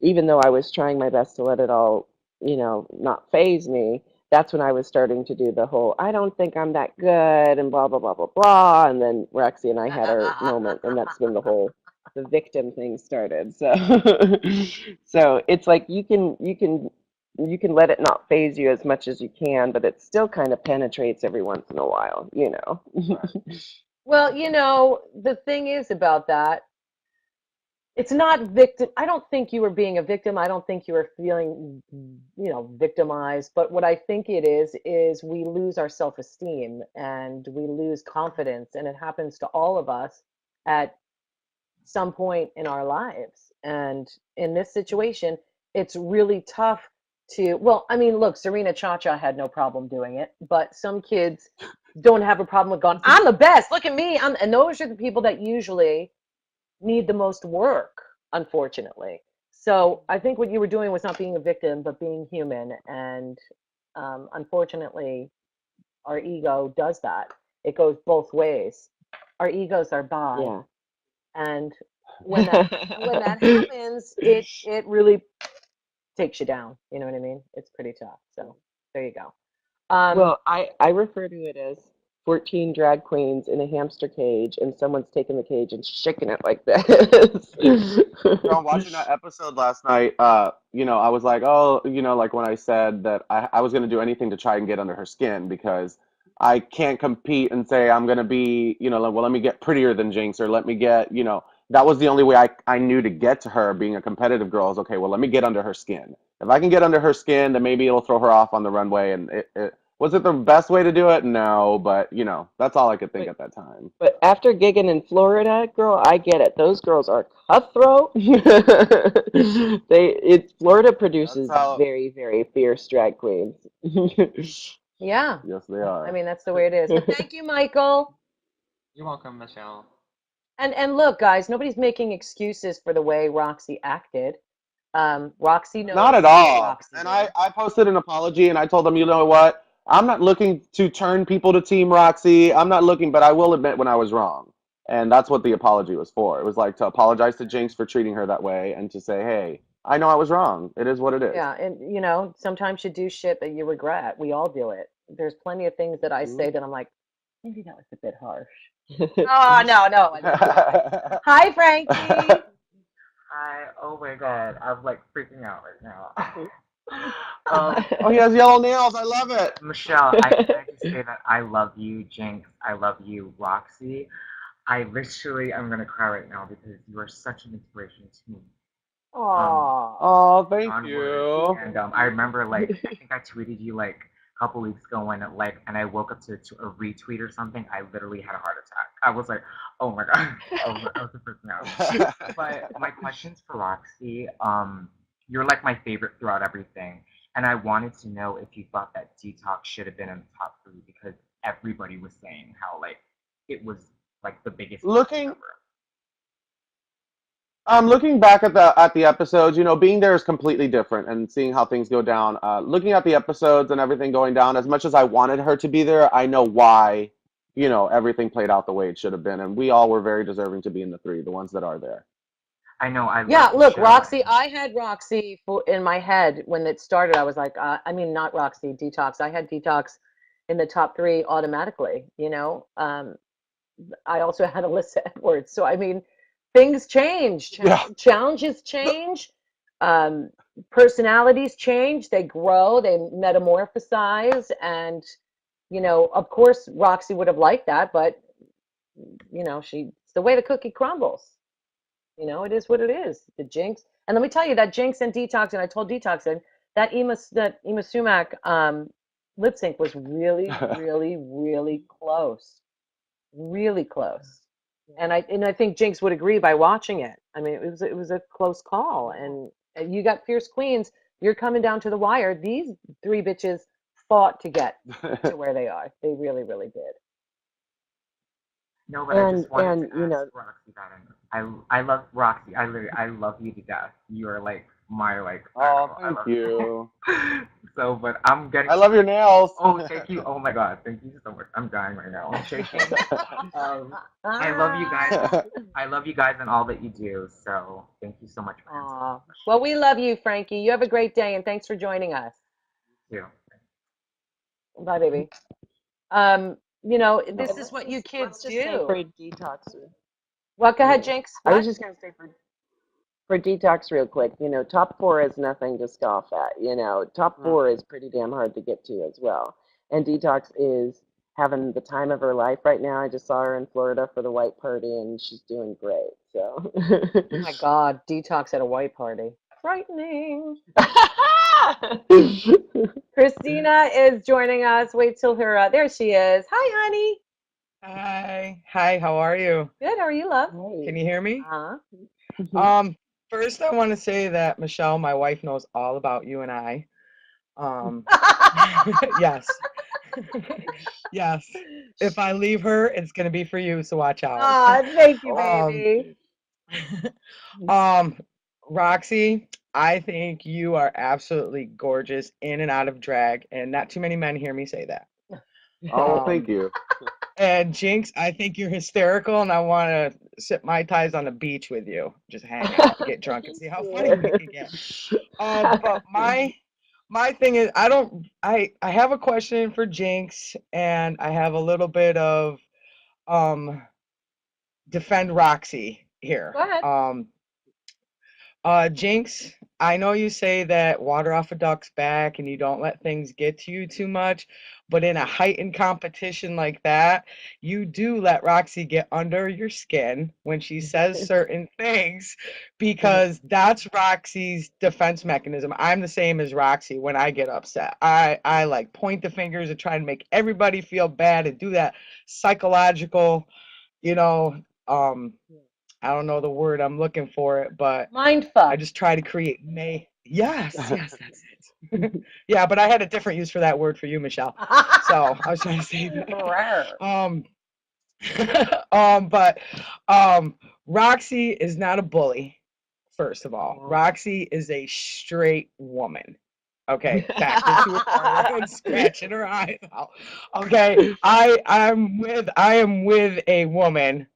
Speaker 5: even though I was trying my best to let it all, not phase me, that's when I was starting to do the whole, I don't think I'm that good and blah, blah, blah, blah, blah. And then Roxy and I had our moment, and that's when the victim thing started. So, so it's like you can let it not phase you as much as you can, but it still kind of penetrates every once in a while.
Speaker 2: Well, the thing is about that, it's not victim. I don't think you were being a victim. I don't think you were feeling, victimized. But what I think it is we lose our self-esteem and we lose confidence. And it happens to all of us at some point in our lives. And in this situation, it's really tough well, I mean, look, Serena Cha-Cha had no problem doing it, but some kids don't have a problem with going, I'm the best, look at me. And those are the people that usually need the most work, unfortunately. So I think what you were doing was not being a victim, but being human. And unfortunately, our ego does that. It goes both ways. Our egos are bad.
Speaker 5: Yeah.
Speaker 2: And when that happens, it really takes you down. You know what I mean? It's pretty tough. So there you go.
Speaker 5: Well, I refer to it as 14 drag queens in a hamster cage, and someone's taking the cage and shaking it like this.
Speaker 4: From watching that episode last night, I was like, oh, like when I said that I was going to do anything to try and get under her skin because I can't compete and say I'm going to be, like, well, let me get prettier than Jinkx or let me get, that was the only way I knew to get to her being a competitive girl is, okay, well, let me get under her skin. If I can get under her skin, then maybe it'll throw her off on the runway. And was it the best way to do it? No, but, that's all I could think
Speaker 5: But
Speaker 4: at that time.
Speaker 5: but after gigging in Florida, girl, I get it. Those girls are cutthroat. Florida
Speaker 4: That's
Speaker 5: produces
Speaker 4: how,
Speaker 5: very, very fierce drag queens.
Speaker 2: Yeah.
Speaker 4: yes, they
Speaker 2: I
Speaker 4: are.
Speaker 2: mean, that's the way it is. But thank you, Michael.
Speaker 6: You're welcome, Michelle.
Speaker 2: And look, guys, nobody's making excuses for the way Roxy acted. Roxy
Speaker 4: Not at
Speaker 2: knows what
Speaker 4: all.
Speaker 2: Roxy
Speaker 4: And
Speaker 2: did.
Speaker 4: I posted an apology and I told them, you know what? I'm not looking to turn people to Team Roxy. I'm not looking, but I will admit when I was wrong. And that's what the apology was for. It was like to apologize to Jinkx for treating her that way and to say, hey, I know I was wrong. It is what it is.
Speaker 2: Yeah, and sometimes you do shit that you regret. We all do it. There's plenty of things that I say that I'm like, maybe that was a bit harsh. Oh, no, no, I didn't do it. Hi, Frankie.
Speaker 7: Oh my god, I'm like freaking out right now.
Speaker 4: Oh, he has yellow nails. I love it.
Speaker 7: Michelle, I just say that I love you, Jinkx. I love you, Roxy. I literally am gonna cry right now because you are such an inspiration to me.
Speaker 2: Aw.
Speaker 4: Oh, thank
Speaker 7: Beyond words.
Speaker 4: you.
Speaker 7: And I remember like I think I tweeted you like a couple weeks ago when and I woke up to a retweet or something. I literally had a heart attack. I was like, oh my god, I was the first now. But my questions for Roxy, you're like my favorite throughout everything, and I wanted to know if you thought that Detox should have been in the top 3 because everybody was saying how like it was like the biggest
Speaker 4: Looking
Speaker 7: ever.
Speaker 4: Looking back at the episodes, being there is completely different, and seeing how things go down. Looking at the episodes and everything going down, as much as I wanted her to be there, I know why, everything played out the way it should have been, and we all were very deserving to be in the 3, the ones that are there.
Speaker 7: I know. I
Speaker 2: Yeah,
Speaker 7: love the
Speaker 2: look,
Speaker 7: show.
Speaker 2: Roxy, I had Roxy in my head when it started. I was like, I mean, not Roxy, Detox. I had Detox in the top 3 automatically. I also had Alyssa Edwards. So, I mean, things change,
Speaker 4: Yeah.
Speaker 2: challenges change, um, personalities change, they grow, they metamorphosize. And, of course, Roxy would have liked that, but, it's the way the cookie crumbles. It is what it is. The Jinkx, and let me tell you that Jinkx and Detox, and I told Detox that Ema Sumac lip sync was really, really, really close, really close. And I think Jinkx would agree by watching it. I mean, it was a close call, and you got fierce queens. You're coming down to the wire. These 3 bitches fought to get to where they are. They really, really did.
Speaker 7: No, but I just wanted
Speaker 5: and
Speaker 7: to ask Roxy that. I love Roxy. I love you to death. You are like my like. I don't
Speaker 4: Oh,
Speaker 7: know. I
Speaker 4: thank
Speaker 7: love
Speaker 4: you.
Speaker 7: it. So, but I'm getting.
Speaker 4: I love your nails.
Speaker 7: Oh, thank you. Oh my God, thank you so much. I'm dying right now. I'm shaking. I love you guys. I love you guys and all that you do. So thank you so much for answering
Speaker 2: Aw.
Speaker 7: the
Speaker 2: Well, we love you, Frankie. You have a great day, and thanks for joining us.
Speaker 7: question too.
Speaker 2: Bye, baby. You know, this is
Speaker 5: Let's
Speaker 2: what you
Speaker 5: just
Speaker 2: kids
Speaker 5: let's just say for
Speaker 2: do.
Speaker 5: detox.
Speaker 2: What? Go ahead,
Speaker 5: Yeah,
Speaker 2: Jinkx.
Speaker 5: I was
Speaker 2: What?
Speaker 5: just gonna say for detox real quick. Top four is nothing to scoff at. Top
Speaker 2: Mm.
Speaker 5: four is pretty damn hard to get to as well. And detox is having the time of her life right now. I just saw her in Florida for the white party, and she's doing great. So.
Speaker 2: Oh my God, detox at a white party. Frightening. Christina is joining us. Wait till her. There she is. Hi, honey.
Speaker 8: Hi. Hi, how are you?
Speaker 2: Good. How are you, love?
Speaker 8: Can you hear me?
Speaker 2: Uh-huh.
Speaker 8: First I want to say that Michelle, my wife, knows all about you and I. Yes. Yes. If I leave her, it's gonna be for you, so watch out.
Speaker 2: Aw, thank you,
Speaker 8: Um,
Speaker 2: baby.
Speaker 8: Roxy, I think you are absolutely gorgeous in and out of drag, and not too many men hear me say that.
Speaker 4: Oh, well, thank you.
Speaker 8: And Jinkx, I think you're hysterical, and I want to sip Mai Tais on the beach with you, just hang out, get drunk, and see how funny we can get. But my thing is, I have a question for Jinkx, and I have a little bit of defend Roxy here.
Speaker 2: Go ahead.
Speaker 8: Jinkx, I know you say that water off a duck's back and you don't let things get to you too much, but in a heightened competition like that, you do let Roxy get under your skin when she says certain things because that's Roxy's defense mechanism. I'm the same as Roxy when I get upset. I like point the fingers and try to make everybody feel bad and do that psychological, you know, I don't know the word I'm looking for it, but
Speaker 2: Mind
Speaker 8: I
Speaker 2: fuck.
Speaker 8: just try to create Yes, yes, that's it. Yeah, but I had a different use for that word for you, Michelle. So I was trying to say that.
Speaker 2: Rawr.
Speaker 8: But Roxy is not a bully, first of all. Roxy is a straight woman. Okay, backed into a corner and scratching her eyes out. Okay, I am with a woman,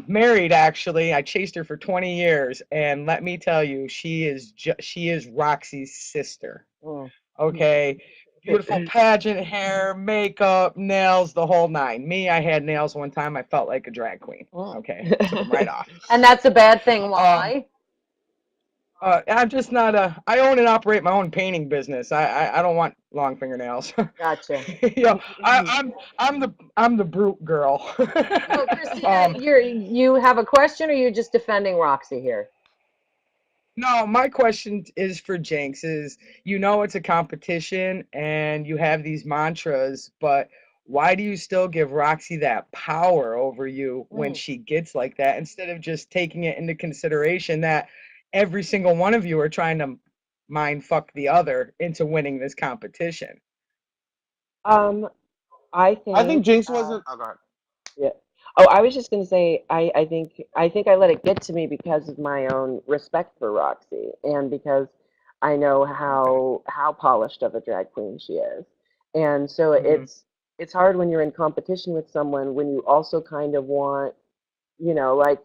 Speaker 8: married actually. I chased her for 20 years, and let me tell you, she is Roxy's sister.
Speaker 2: Mm.
Speaker 8: Okay, beautiful pageant hair, makeup, nails, the whole nine. Me, I had nails one time. I felt like a drag queen. Okay, took them right off.
Speaker 2: And that's a bad thing. Why?
Speaker 8: I'm just not I own and operate my own painting business. I don't want long fingernails.
Speaker 2: Gotcha.
Speaker 8: I'm the brute girl.
Speaker 2: So, Christina, you have a question, or you're just defending Roxy here?
Speaker 8: No, my question is for Jinkx. Is it's a competition and you have these mantras, but why do you still give Roxy that power over you when she gets like that instead of just taking it into consideration that every single one of you are trying to mind fuck the other into winning this competition?
Speaker 5: I
Speaker 4: I
Speaker 5: think
Speaker 4: think Jinkx wasn't. Oh, go ahead.
Speaker 5: yeah. Oh, I was just gonna say I think I let it get to me because of my own respect for Roxy and because I know how polished of a drag queen she is. And so
Speaker 8: Mhm.
Speaker 5: it's hard when you're in competition with someone when you also kind of want, like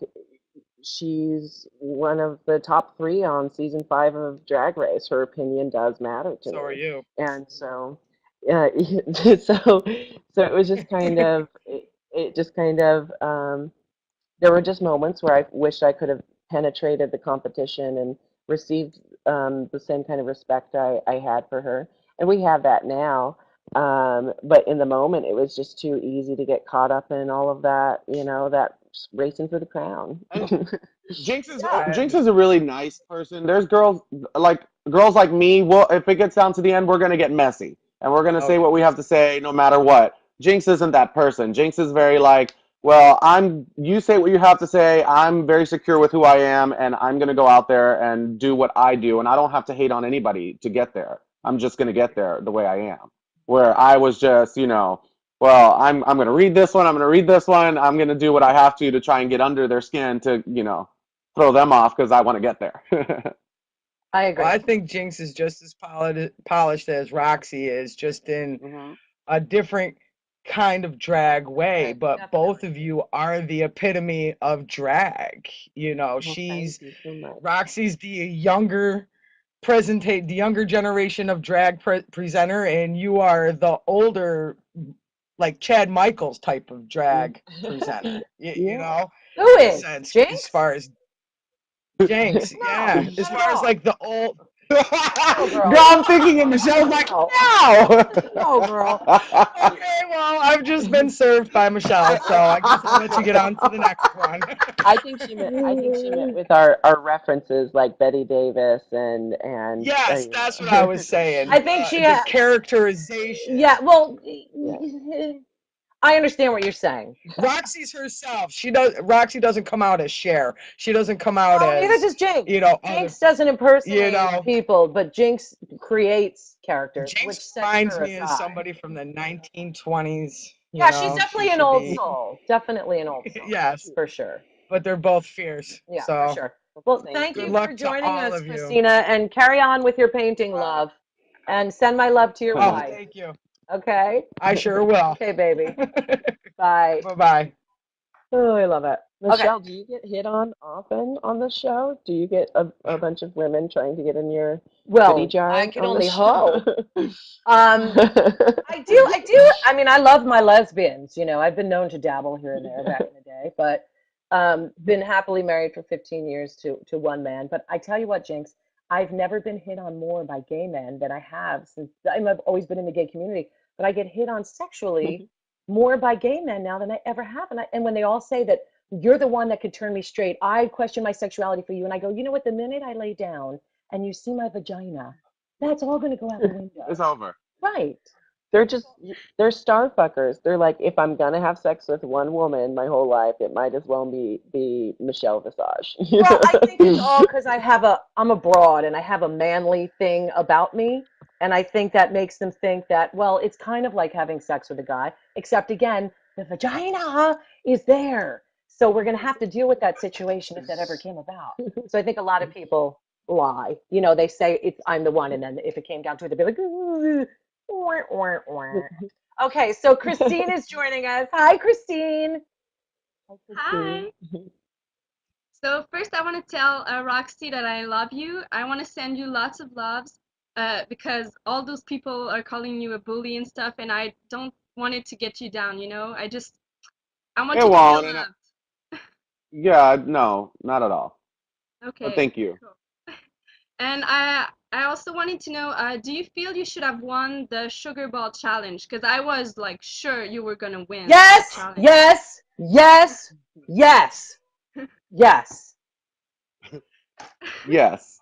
Speaker 5: she's one of the top three on season 5 of Drag Race. Her opinion does matter to
Speaker 8: So are
Speaker 5: me.
Speaker 8: you.
Speaker 5: And so so it was just kind of it just kind of there were just moments where I wished I could have penetrated the competition and received the same kind of respect I had for her. And we have that now. But in the moment, it was just too easy to get caught up in all of that, that racing for the crown.
Speaker 4: And Jinx is
Speaker 8: Yeah.
Speaker 4: Jinx is a really nice person. There's girls like me. Well, if it gets down to the end, we're gonna get messy, and we're gonna
Speaker 8: Oh,
Speaker 4: say what we
Speaker 8: yeah.
Speaker 4: have to say, no matter what. Jinx isn't that person. Jinx is very like, well, You say what you have to say. I'm very secure with who I am, and I'm gonna go out there and do what I do, and I don't have to hate on anybody to get there. I'm just gonna get there the way I am. Where I was just, well, I'm gonna read this one. I'm gonna read this one. I'm gonna do what I have to try and get under their skin to, throw them off because I want to get there.
Speaker 2: I agree.
Speaker 8: Well, I think Jinkx is just as polished as Roxxxy is, just in
Speaker 5: Hmm.
Speaker 8: a different kind of drag way.
Speaker 5: Right.
Speaker 8: But both
Speaker 2: Definitely.
Speaker 8: of you are the epitome of drag. You know,
Speaker 5: Well, thank you so much.
Speaker 8: Roxy's the younger the younger generation of drag presenter, and you are the older, like Chad Michaels type of drag presenter. You
Speaker 5: Yeah.
Speaker 8: know,
Speaker 2: Who
Speaker 8: in a
Speaker 2: is?
Speaker 8: sense, as
Speaker 2: Jinx?
Speaker 8: far as Jinkx,
Speaker 2: No,
Speaker 8: yeah, as
Speaker 2: not at
Speaker 8: far as
Speaker 2: all.
Speaker 8: like the old.
Speaker 2: No,
Speaker 4: Girl,
Speaker 2: girl.
Speaker 4: I'm thinking, and Michelle's like,
Speaker 2: No.
Speaker 4: no.
Speaker 2: No, girl.
Speaker 8: Okay, well, I've just been served by Michelle, so I guess I'll let you get on to the next one.
Speaker 5: I think she meant. I think she meant with our references like Betty Davis and
Speaker 8: Yes, that's what I was
Speaker 2: I
Speaker 8: saying.
Speaker 2: think she
Speaker 8: The
Speaker 2: yeah,
Speaker 8: characterization.
Speaker 2: well,
Speaker 5: yeah.
Speaker 2: I understand what you're saying.
Speaker 8: Roxy's herself. Roxy doesn't come out as Cher. She doesn't come out
Speaker 2: No, neither
Speaker 8: as,
Speaker 2: does Jinx.
Speaker 8: other,
Speaker 2: Jinx doesn't
Speaker 8: you
Speaker 2: impersonate
Speaker 8: know.
Speaker 2: people, but Jinx creates characters, which
Speaker 8: Jinx
Speaker 2: sets
Speaker 8: reminds
Speaker 2: her
Speaker 8: me as
Speaker 2: aside.
Speaker 8: somebody from the 1920s.
Speaker 2: Yeah, she's
Speaker 8: She
Speaker 2: definitely an
Speaker 8: should
Speaker 2: old
Speaker 8: be,
Speaker 2: soul. Definitely an old soul,
Speaker 8: yes,
Speaker 2: for sure.
Speaker 8: but they're both fierce.
Speaker 2: Yeah, for
Speaker 8: So
Speaker 2: sure. Well,
Speaker 5: Thank
Speaker 2: thank
Speaker 8: good
Speaker 2: you
Speaker 5: you.
Speaker 2: for
Speaker 8: luck to
Speaker 2: joining
Speaker 8: all
Speaker 2: us,
Speaker 8: of you.
Speaker 2: Christina, and carry on with your painting, love. And send my love to your
Speaker 8: Oh,
Speaker 2: wife.
Speaker 8: thank you.
Speaker 2: Okay?
Speaker 8: I sure will.
Speaker 2: Okay, baby. Bye.
Speaker 8: Bye-bye.
Speaker 2: Oh, I love it. Okay.
Speaker 5: Michelle, do you get hit on often on the show? Do you get a bunch of women trying to get in your goodie
Speaker 2: Well, I
Speaker 5: jar
Speaker 2: can
Speaker 5: on the
Speaker 2: only
Speaker 5: show?
Speaker 2: hope. I do. I mean, I love my lesbians. I've been known to dabble here and there back in the day, but been happily married for 15 years to one man. But I tell you what, Jinx, I've never been hit on more by gay men than I have since I've always been in the gay community. But I get hit on sexually more by gay men now than I ever have. And when they all say that you're the one that could turn me straight, I question my sexuality for you, and I go, you know what? The minute I lay down and you see my vagina, that's all going to go out the
Speaker 4: It's
Speaker 2: window.
Speaker 4: over.
Speaker 2: Right.
Speaker 5: They're star fuckers. They're like, if I'm gonna have sex with one woman my whole life, it might as well be Michelle Visage.
Speaker 2: Well, I think it's all because I'm a broad and I have a manly thing about me. And I think that makes them think that, well, it's kind of like having sex with a guy, except again, the vagina is there. So we're going to have to deal with that situation if that ever came about. So I think a lot of people lie. They say I'm the one. And then if it came down to it, they'd be like, "Ooh, wah, wah, wah." Okay, so Christine is joining us. Hi, Christine.
Speaker 5: Hi, Christine.
Speaker 9: Hi. So first, I want to tell Roxy that I love you. I want to send you lots of loves because all those people are calling you a bully and stuff, and I don't want it to get you down. I want
Speaker 4: It
Speaker 9: you to feel
Speaker 4: won't.
Speaker 9: loved.
Speaker 4: Yeah, no, not at all. But
Speaker 9: Okay.
Speaker 4: thank you.
Speaker 9: Cool. And I also wanted to know, do you feel you should have won the sugar ball challenge? Because I was like sure you were gonna win the
Speaker 2: Yes,
Speaker 9: challenge.
Speaker 2: yes, yes, yes, yes.
Speaker 4: Yes.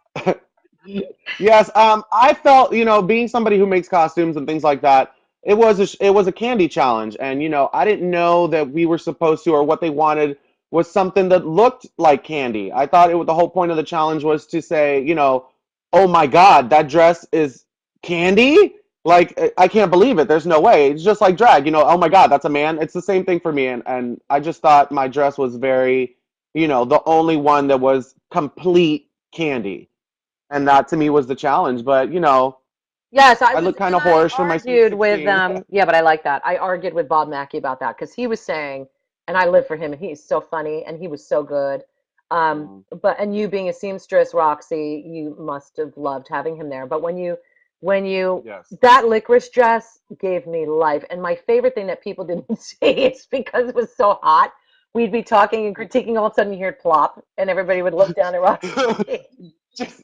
Speaker 4: Yes, I felt, being somebody who makes costumes and things like that, it was a candy challenge, and I didn't know that we were supposed to, or what they wanted was something that looked like candy. I thought the whole point of the challenge was to say, oh my God, that dress is candy? Like I can't believe it. There's no way. It's just like drag, oh my God, that's a man. It's the same thing for me, and I just thought my dress was very, the only one that was complete candy, and that to me was the challenge. But
Speaker 2: Yes, I
Speaker 4: I
Speaker 2: was,
Speaker 4: look kind
Speaker 2: and
Speaker 4: of
Speaker 2: I
Speaker 4: whorish for my sweet
Speaker 2: argued with
Speaker 4: 16.
Speaker 2: yeah, but I like that. I argued with Bob Mackey about that because he was saying, and I live for him, and he's so funny, and he was so good.
Speaker 4: Mm,
Speaker 2: And you being a seamstress, Roxy, you must have loved having him there. But when you,
Speaker 4: yes.
Speaker 2: that licorice dress gave me life. And my favorite thing that people didn't see is because it was so hot, we'd be talking and critiquing, all of a sudden you hear it plop, and everybody would look down at Roxy,
Speaker 4: Just,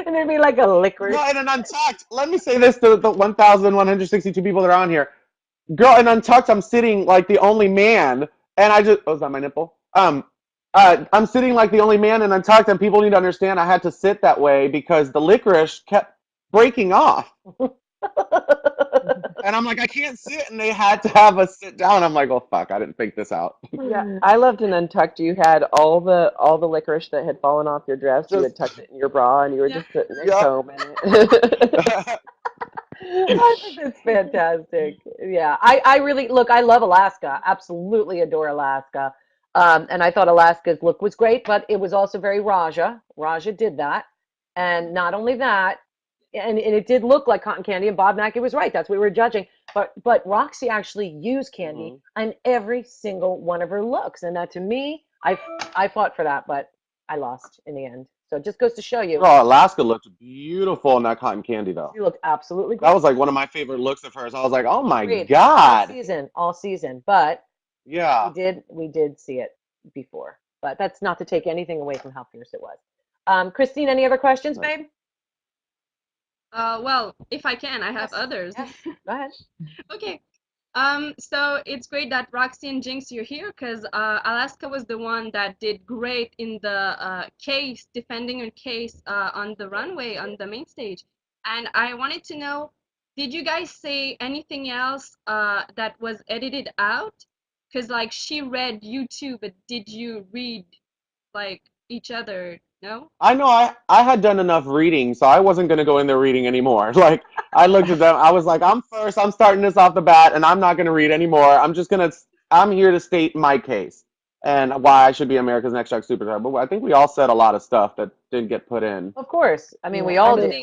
Speaker 2: and there'd be like a licorice.
Speaker 4: girl, in an Untucked, let me say this to the 1,162 people that are on here. Girl, in Untucked, I'm sitting like the only man, and oh, is that my nipple? I'm sitting like the only man in Untucked, and people need to understand I had to sit that way because the licorice kept breaking off. And I'm like, I can't sit, and they had to have us sit down. I'm like, oh fuck, I didn't think this out.
Speaker 5: Yeah, I loved in Untucked. You had all the licorice that had fallen off your dress. You
Speaker 4: Just,
Speaker 5: had tucked it in your bra, and you were
Speaker 9: Yeah.
Speaker 5: just sitting there
Speaker 4: yep.
Speaker 5: combing it.
Speaker 2: I think that's fantastic. Yeah, I really look. I love Alaska. Absolutely adore Alaska. And I thought Alaska's look was great, but it was also very Raja. Raja did that. And not only that, and it did look like cotton candy, and Bob Mackie was right. That's what we were judging. But Roxy actually used candy on every single one of her looks, and that to me, I fought for that, but I lost in the end. So it just goes to show you,
Speaker 4: Girl, Alaska looked beautiful in that cotton candy though.
Speaker 2: she looked absolutely
Speaker 4: That
Speaker 2: gorgeous.
Speaker 4: was like one of my favorite looks of hers. I was like, oh my
Speaker 2: Agreed.
Speaker 4: God.
Speaker 2: All season. But
Speaker 4: Yeah.
Speaker 2: we did see it before. But that's not to take anything away from how fierce it was. Christine, any other questions,
Speaker 4: Right.
Speaker 2: babe?
Speaker 9: Well, if I can, I have
Speaker 2: Yes.
Speaker 9: others.
Speaker 2: Yes. Go ahead.
Speaker 9: Okay. So it's great that Roxy and Jinkx you're here because Alaska was the one that did great in the case, defending her case on the runway on the main stage. And I wanted to know, did you guys say anything else that was edited out? Because like she read YouTube, but did you read like each other? No?
Speaker 4: I know I had done enough reading, so I wasn't gonna go in there reading anymore. Like I looked at them, I was like, I'm first, I'm starting this off the bat, and I'm not gonna read anymore. I'm here to state my case and why I should be America's Next Track Superstar. But I think we all said a lot of stuff that didn't get put in.
Speaker 2: Of course. I mean,
Speaker 5: Yeah,
Speaker 2: we
Speaker 5: I
Speaker 2: all
Speaker 5: mean,
Speaker 2: did.
Speaker 9: They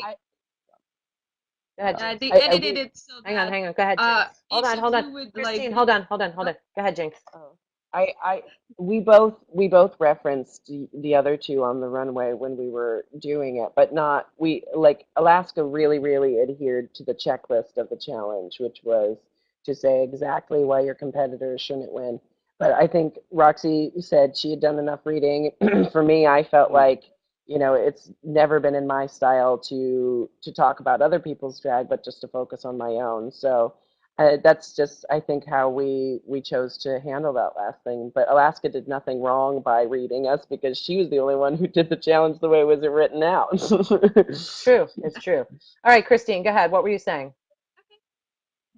Speaker 2: Go ahead,
Speaker 4: Yeah.
Speaker 2: Jinx.
Speaker 9: they
Speaker 5: I
Speaker 9: edited
Speaker 5: we
Speaker 9: it so
Speaker 2: Hang on,
Speaker 9: that
Speaker 2: hang on. Go ahead, Jinx. Hold
Speaker 9: each
Speaker 2: on,
Speaker 9: of
Speaker 2: hold on.
Speaker 9: you would like.
Speaker 2: Christine, hold on, hold on, hold on. Go ahead, Jinx.
Speaker 5: Oh, I we both referenced the other two on the runway when we were doing it, but not we like Alaska really adhered to the checklist of the challenge, which was to say exactly why your competitors shouldn't win. But I think Roxy said she had done enough reading. For me, I felt like, it's never been in my style to talk about other people's drag, but just to focus on my own. So that's just, I think, how we chose to handle that last thing. But Alaska did nothing wrong by reading us because she was the only one who did the challenge the way it was written out.
Speaker 2: True, it's true. All right, Christine, go ahead. What were you saying?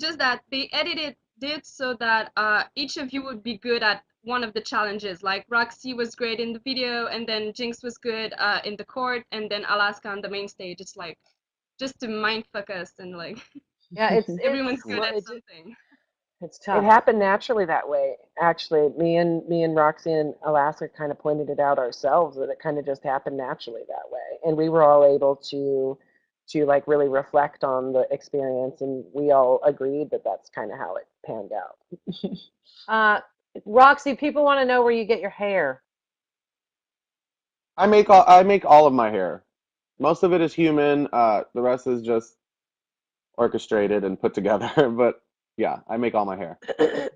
Speaker 9: Just that they edited it so that each of you would be good at one of the challenges. Like Roxy was great in the video, and then Jinkx was good in the court, and then Alaska on the main stage. It's like just to mind fuck us and like
Speaker 2: Yeah,
Speaker 9: everyone's good at
Speaker 2: it's
Speaker 9: something.
Speaker 2: it's
Speaker 5: It
Speaker 2: tough.
Speaker 5: happened naturally that way. Actually, me and Roxy and Alaska kind of pointed it out ourselves that it kind of just happened naturally that way, and we were all able to like really reflect on the experience, and we all agreed that that's kind of how it panned out.
Speaker 2: Uh, Roxy, people want to know where you get your hair.
Speaker 4: I make all of my hair. Most of it is human. The rest is just orchestrated and put together. But yeah, I make all my hair.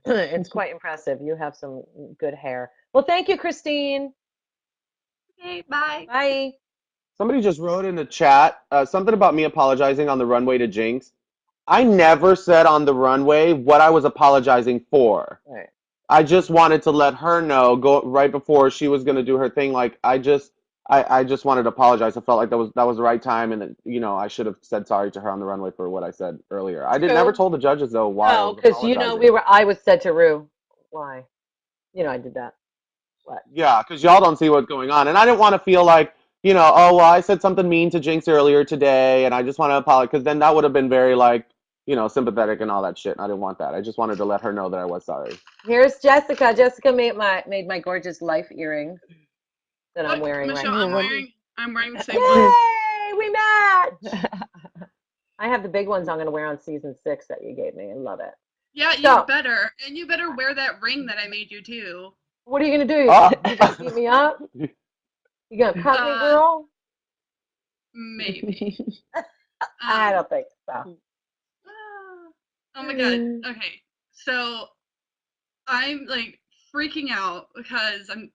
Speaker 2: It's quite impressive. You have some good hair. Well, thank you, Christine.
Speaker 9: Okay, bye.
Speaker 2: Bye.
Speaker 4: Somebody just wrote in the chat something about me apologizing on the runway to Jinx. I never said on the runway what I was apologizing for.
Speaker 2: All right.
Speaker 4: I just wanted to let her know go right before she was gonna do her thing. Like I just wanted to apologize. I felt like that was the right time, and I should have said sorry to her on the runway for what I said earlier. I did never
Speaker 2: True.
Speaker 4: told the judges though why I
Speaker 2: No,
Speaker 4: was
Speaker 2: because
Speaker 4: apologizing.
Speaker 2: I was said to Rue. Why? I did that. What?
Speaker 4: Yeah, because y'all don't see what's going on, and I didn't want to feel like oh well, I said something mean to Jinx earlier today, and I just want to apologize because then that would have been very like sympathetic and all that shit. And I didn't want that. I just wanted to let her know that I was sorry.
Speaker 2: Here's Jessica. Jessica made my gorgeous life earring that I'm
Speaker 10: Look,
Speaker 2: wearing right
Speaker 10: Michelle, I'm
Speaker 2: now.
Speaker 10: wearing the same one.
Speaker 2: Yay! We match. I have the big ones I'm going to wear on season 6 that you gave me. I love it.
Speaker 10: Yeah, you
Speaker 2: So,
Speaker 10: better. And you better wear that ring that I made you too.
Speaker 2: what are you going to do?
Speaker 4: Oh.
Speaker 2: You going to beat me up? You going to cut me, girl?
Speaker 10: Maybe.
Speaker 2: I don't think so.
Speaker 10: Oh my god. Okay. So I'm like freaking out because I'm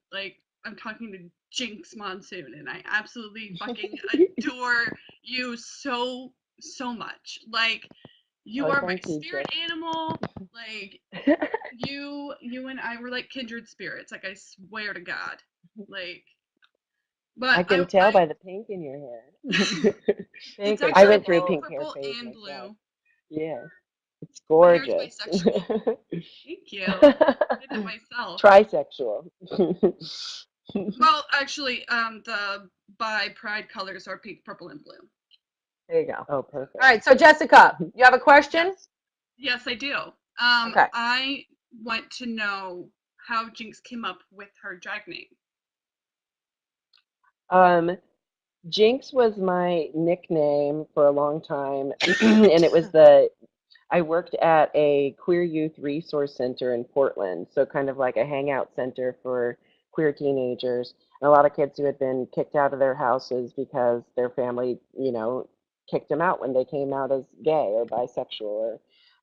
Speaker 10: talking to Jinx Monsoon and I absolutely fucking adore you so much. Like you are my
Speaker 5: Thank you,
Speaker 10: spirit
Speaker 5: Jess.
Speaker 10: animal. Like you and I were like kindred spirits. Like I swear to God. Like but
Speaker 5: I can tell by the pink in your hair.
Speaker 2: Pink
Speaker 10: it's
Speaker 2: is
Speaker 5: I
Speaker 10: actually
Speaker 5: went through a
Speaker 2: purple.
Speaker 5: pink hair
Speaker 10: purple
Speaker 5: phase
Speaker 10: and
Speaker 5: myself.
Speaker 10: blue.
Speaker 5: Yeah, it's
Speaker 10: My hair's
Speaker 5: gorgeous.
Speaker 10: bisexual. Thank you. I did it myself.
Speaker 5: Trisexual.
Speaker 10: Well, actually, the bi pride colors are pink, purple, and blue.
Speaker 2: There you go.
Speaker 5: Oh, perfect.
Speaker 2: All right, so Jessica, you have a question?
Speaker 10: Yes, I do.
Speaker 2: Okay.
Speaker 10: I want to know how Jinx came up with her drag name.
Speaker 5: Um, Jinkx was my nickname for a long time, and it was the I worked at a queer youth resource center in Portland, so kind of like a hangout center for queer teenagers, and a lot of kids who had been kicked out of their houses because their family, kicked them out when they came out as gay or bisexual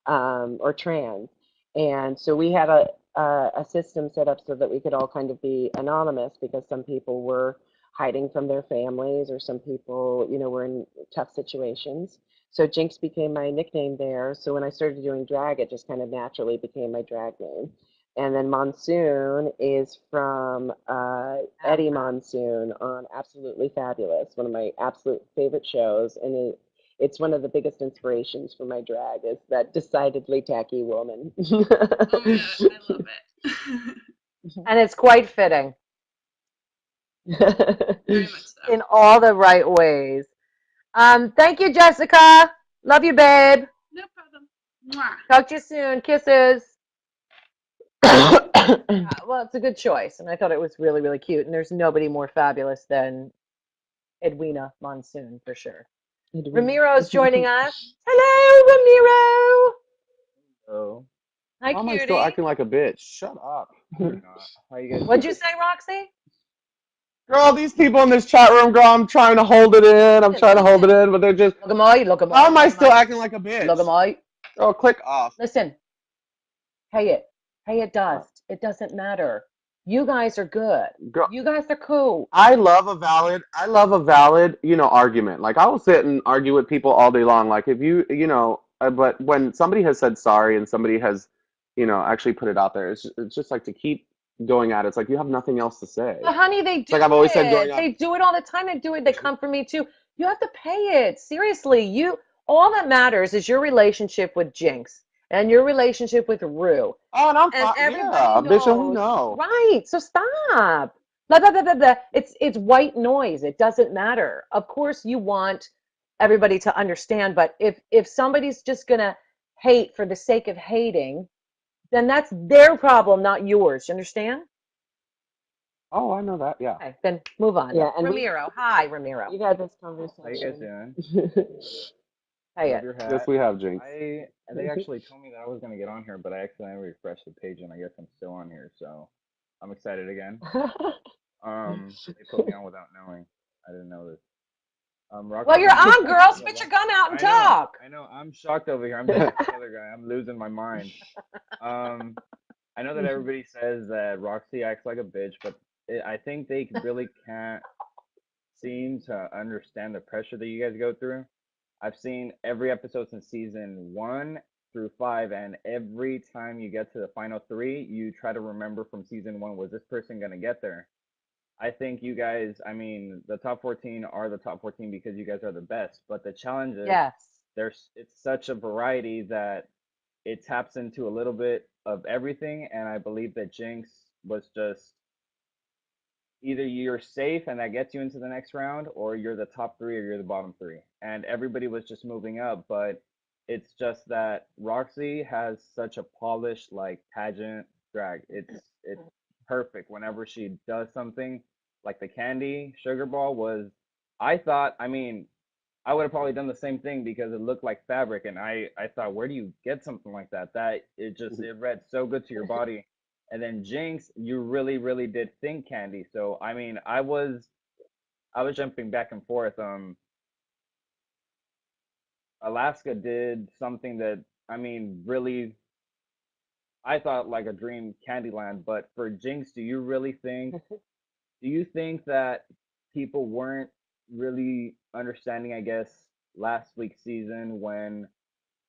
Speaker 5: or trans. And so we had a system set up so that we could all kind of be anonymous because some people were hiding from their families or some people, were in tough situations. So Jinx became my nickname there. So when I started doing drag, it just kind of naturally became my drag name. And then Monsoon is from Eddie Monsoon on Absolutely Fabulous, one of my absolute favorite shows. And it's one of the biggest inspirations for my drag is that decidedly tacky woman.
Speaker 10: Oh my god, I love it.
Speaker 2: And it's quite fitting
Speaker 10: Very much so.
Speaker 2: in all the right ways. Thank you, Jessica. Love you, babe.
Speaker 10: No problem. Mwah.
Speaker 2: Talk to you soon. Kisses. Well, it's a good choice, and I thought it was really, really cute. And there's nobody more fabulous than Edwina Monsoon for sure. Ramiro's joining us. Hello, Ramiro.
Speaker 1: Oh,
Speaker 2: Hi,
Speaker 4: Why am I
Speaker 2: cutie.
Speaker 4: still acting like a bitch? Shut up.
Speaker 1: you're not. How you guys
Speaker 2: What'd
Speaker 1: doing?
Speaker 2: you say, Roxy?
Speaker 4: Girl, these people in this chat room, girl, I'm trying to hold it in. I'm trying to hold it in, but they're just.
Speaker 2: Look at my, look at my,
Speaker 4: How am I
Speaker 2: look at
Speaker 4: still
Speaker 2: my,
Speaker 4: acting like a bitch?
Speaker 2: look at my.
Speaker 4: Girl, click off.
Speaker 2: Listen, hey it dust. It doesn't matter. You guys are good.
Speaker 4: Girl,
Speaker 2: You guys are cool.
Speaker 4: I love a valid, argument. Like I will sit and argue with people all day long. Like if but when somebody has said sorry and somebody has, actually put it out there, it's just like to keep going at it. It's like you have nothing else to say.
Speaker 2: But honey, they
Speaker 4: It's
Speaker 2: do
Speaker 4: like I've always said growing
Speaker 2: it.
Speaker 4: up.
Speaker 2: They do it all the time. They do it. They come for me too. You have to pay it. Seriously, all that matters is your relationship with Jinx and your relationship with Rue.
Speaker 4: Oh, and I'm
Speaker 2: And
Speaker 4: fine.
Speaker 2: everybody
Speaker 4: Yeah, bitch, and we
Speaker 2: knows.
Speaker 4: know.
Speaker 2: Right. So stop. Blah, blah, blah, blah, blah. It's white noise. It doesn't matter. Of course you want everybody to understand, but if somebody's just gonna hate for the sake of hating, then that's their problem, not yours. You understand?
Speaker 4: Oh, I know that. Yeah.
Speaker 2: Okay, then move on.
Speaker 5: Yeah, and
Speaker 2: Ramiro. Hi, Ramiro.
Speaker 5: we've had this
Speaker 1: How you guys
Speaker 5: conversation.
Speaker 1: doing?
Speaker 2: Hey
Speaker 1: Love
Speaker 2: it.
Speaker 1: your
Speaker 4: Yes,
Speaker 1: hat.
Speaker 4: we have Jinx.
Speaker 1: They actually told me that I was gonna get on here, but I accidentally refreshed the page, and I guess I'm still on here, so I'm excited again. They put me on without knowing. I didn't know this. Roxy,
Speaker 2: Well, you're
Speaker 1: thank you
Speaker 2: on,
Speaker 1: for
Speaker 2: girl.
Speaker 1: asking me a
Speaker 2: Spit your
Speaker 1: lot.
Speaker 2: gun out and
Speaker 1: I know,
Speaker 2: talk.
Speaker 1: I know. I'm shocked over here. I'm just like the other guy. I'm losing my mind. Um, I know that everybody says that Roxy acts like a bitch, but I think they really can't seem to understand the pressure that you guys go through. I've seen every episode since season 1 through 5, and every time you get to the final three, you try to remember from season 1, was this person gonna get there? I think you guys, I mean, the top 14 are the top 14 because you guys are the best, but the challenge is
Speaker 2: Yes.
Speaker 1: it's such a variety that it taps into a little bit of everything, and I believe that Jinx was just either you're safe and that gets you into the next round, or you're the top three or you're the bottom three. And everybody was just moving up, but it's just that Roxy has such a polished like pageant drag. It's perfect whenever she does something. Like the candy sugar ball was, I thought, I mean, I would have probably done the same thing because it looked like fabric, and I thought, where do you get something like that? That it read so good to your body. And then Jinx, you really, really did think candy. So I mean, I was jumping back and forth. Alaska did something that I mean, really, I thought like a dream Candyland. But for Jinx, do you think that people weren't really understanding, I guess, last week's season when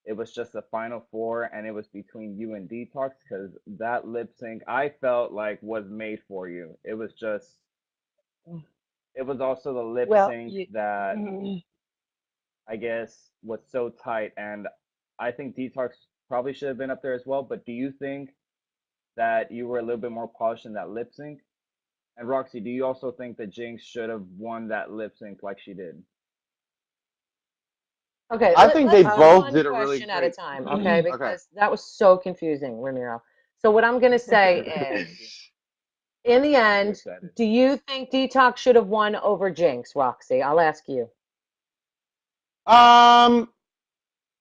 Speaker 1: it was just the final four and it was between you and Detox? Because that lip sync I felt like was made for you. It was also the lip
Speaker 5: Well,
Speaker 1: sync that I guess was so tight, and I think Detox probably should have been up there as well. But do you think that you were a little bit more polished in that lip sync? And Roxy, do you also think that Jinx should have won that lip sync like she did?
Speaker 2: Okay,
Speaker 4: I think they
Speaker 2: let's do
Speaker 4: both
Speaker 2: one
Speaker 4: did a really
Speaker 2: question at a
Speaker 4: great.
Speaker 2: time, okay?
Speaker 4: Okay.
Speaker 2: Because that was so confusing, Ramiro. So what I'm gonna say
Speaker 1: Thank
Speaker 2: is,
Speaker 1: you.
Speaker 2: In the
Speaker 1: I'm
Speaker 2: end,
Speaker 1: excited.
Speaker 2: do you think Detox should have won over Jinkx, Roxy? I'll ask you.
Speaker 4: Um,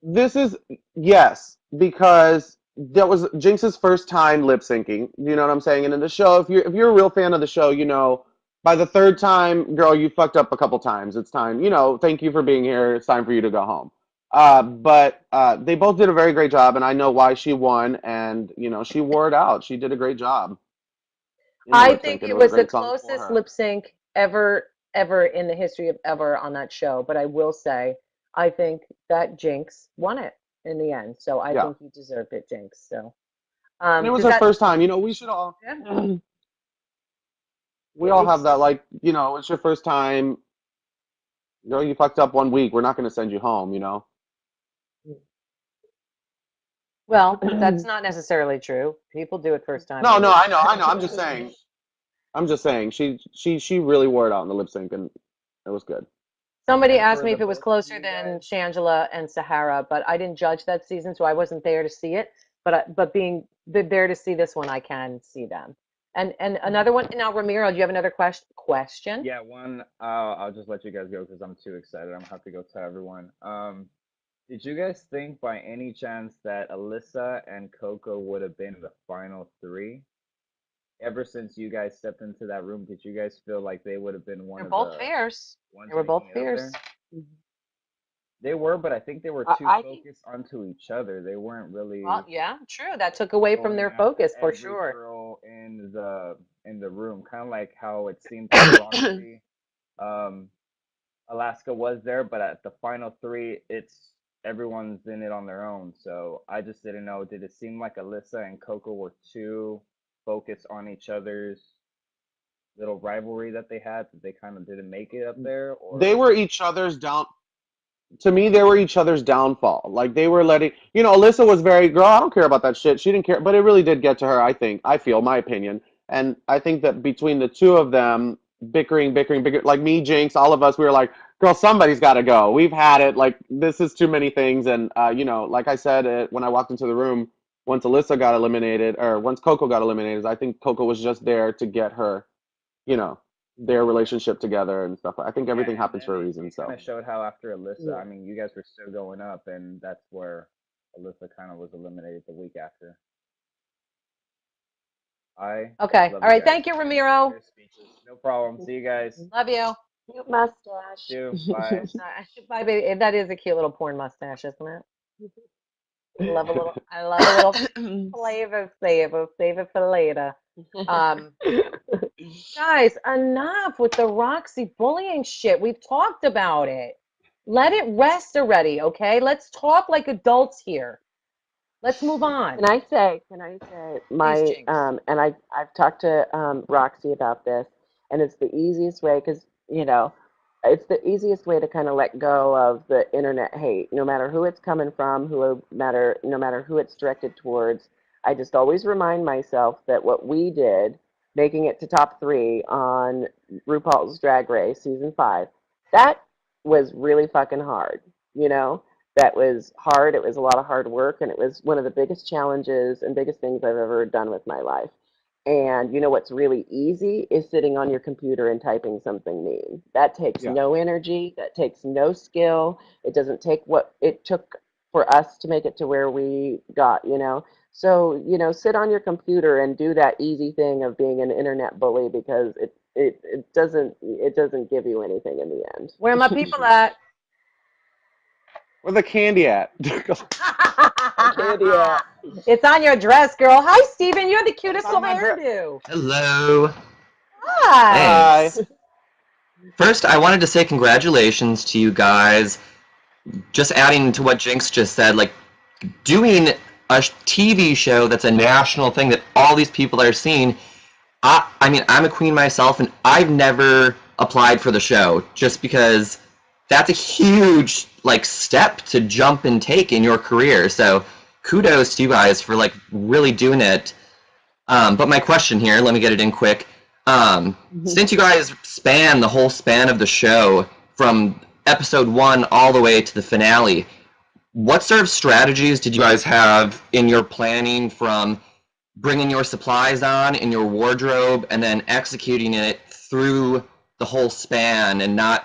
Speaker 4: this is yes, because that was Jinx's first time lip syncing. You know what I'm saying? And in the show, if you're a real fan of the show, you know by the third time, girl, you fucked up a couple times. It's time. You know, thank you for being here. It's time for you to go home. But they both did a very great job, and I know why she won. And you know, she wore it out. She did a great job in the
Speaker 2: I
Speaker 4: lip
Speaker 2: think
Speaker 4: sync, and
Speaker 2: it
Speaker 4: it was a
Speaker 2: was the
Speaker 4: great song for
Speaker 2: closest
Speaker 4: her.
Speaker 2: lip sync ever in the history of ever on that show. But I will say, I think that Jinkx won it in the end. So I
Speaker 4: Yeah,
Speaker 2: think you deserved it, Jinkx. So
Speaker 4: and it was
Speaker 2: does
Speaker 4: her
Speaker 2: that
Speaker 4: first time. You know, we should all
Speaker 2: yeah,
Speaker 4: we all have
Speaker 2: it's
Speaker 4: that. Like, you know, it's your first time. You know, you fucked up 1 week. We're not going to send you home. You know.
Speaker 2: well, that's not necessarily true. People do it first time
Speaker 4: No,
Speaker 2: and
Speaker 4: no,
Speaker 2: they
Speaker 4: I know. I'm just saying. I'm just saying. She really wore it out in the lip sync, and it was good.
Speaker 2: somebody
Speaker 1: And
Speaker 2: asked
Speaker 1: for
Speaker 2: me
Speaker 1: the
Speaker 2: if it was
Speaker 1: both of
Speaker 2: closer
Speaker 1: you
Speaker 2: than
Speaker 1: guys,
Speaker 2: Shangela and Sahara, but I didn't judge that season, so I wasn't there to see it. But being there to see this one, I can see them. And another one now, Ramiro, do you have another question?
Speaker 1: yeah, one. I'll just let you guys go because I'm too excited. I'm gonna have to go tell everyone. Did you guys think by any chance that Alyssa and Coco would have been the final three? Ever since you guys stepped into that room, did you guys feel like they would have been one
Speaker 2: They're
Speaker 1: of
Speaker 2: both
Speaker 1: the
Speaker 2: fierce.
Speaker 1: ones
Speaker 2: They were both
Speaker 1: making it up
Speaker 2: fierce.
Speaker 1: there? They were, but I think they were too
Speaker 5: I think
Speaker 1: focused onto each other. They weren't
Speaker 2: Well,
Speaker 1: really
Speaker 2: yeah, true. That took away from
Speaker 1: going
Speaker 2: their
Speaker 1: after
Speaker 2: focus for
Speaker 1: every
Speaker 2: sure.
Speaker 1: girl in the room. Kind of like how it seemed like Roxy, um, Alaska was there, but at the final three, it's everyone's in it on their own. So I just didn't know. Did it seem like Alyssa and Coco were too focused on each other's little rivalry that they had that they kind of didn't make it up there,
Speaker 4: They
Speaker 1: or
Speaker 4: were each other's down. To me, they were each other's downfall. Like they were letting, you know, Alyssa was very, girl, I don't care about that shit. She didn't care, but it really did get to her, I think. I feel, my opinion. And I think that between the two of them, bickering, like me, Jinx, all of us, we were like, girl, somebody's got to go. We've had it. Like, this is too many things. And, you know, like I said, when I walked into the room, once Alyssa got eliminated, or once Coco got eliminated, I think Coco was just there to get her, you know, their relationship together and stuff. I think
Speaker 1: yeah,
Speaker 4: everything
Speaker 1: and
Speaker 4: happens
Speaker 1: then
Speaker 4: for a
Speaker 1: it,
Speaker 4: reason.
Speaker 1: it kind
Speaker 4: So.
Speaker 1: of showed how after Alyssa,
Speaker 2: Yeah.
Speaker 1: I mean, you guys were still going up, and that's where Alyssa kind of was eliminated the week after. I
Speaker 2: Okay.
Speaker 1: love
Speaker 2: All
Speaker 1: you
Speaker 2: right.
Speaker 1: guys.
Speaker 2: Thank you, Ramiro.
Speaker 1: Very speechless. No problem. See you guys.
Speaker 2: Love you.
Speaker 5: cute
Speaker 1: You
Speaker 5: mustache.
Speaker 1: too. Bye.
Speaker 2: Bye, baby. That is a cute little porn mustache, isn't it? I love a little save it for later. Um, guys, enough with the Roxy bullying shit. We've talked about it. Let it rest already, okay? Let's talk like adults here. Let's move on.
Speaker 5: Can I say
Speaker 2: Please,
Speaker 5: my
Speaker 2: Jinx.
Speaker 5: and I've talked to Roxy about this, and it's the easiest way because you know it's the easiest way to kind of let go of the internet hate, no matter who it's coming from, no matter who it's directed towards. I just always remind myself that what we did, making it to top three on RuPaul's Drag Race season 5, that was really fucking hard, you know that was hard. It was a lot of hard work, and it was one of the biggest challenges and biggest things I've ever done with my life. And you know what's really easy is sitting on your computer and typing something mean. That takes
Speaker 4: Yeah.
Speaker 5: no energy, that takes no skill. It doesn't take what it took for us to make it to where we got. So, sit on your computer and do that easy thing of being an internet bully because it doesn't give you anything in the end.
Speaker 2: Where are my people at?
Speaker 4: Where the candy at?
Speaker 5: Candy at.
Speaker 2: It's on your dress, girl. Hi, Steven. You're the
Speaker 4: It's
Speaker 2: cutest
Speaker 4: on
Speaker 2: little
Speaker 4: my dress.
Speaker 2: hairdo.
Speaker 11: Hello.
Speaker 2: Hi.
Speaker 4: Hi.
Speaker 11: Thanks. First, I wanted to say congratulations to you guys. Just adding to what Jinx just said, like doing a TV show that's a national thing that all these people are seeing. I mean, I'm a queen myself, and I've never applied for the show just because that's a huge step to jump and take in your career. So kudos to you guys for really doing it. But my question here, let me get it in quick. Since you guys span the whole span of the show from episode 1 all the way to the finale, what sort of strategies did you guys have in your planning from bringing your supplies on in your wardrobe and then executing it through the whole span and not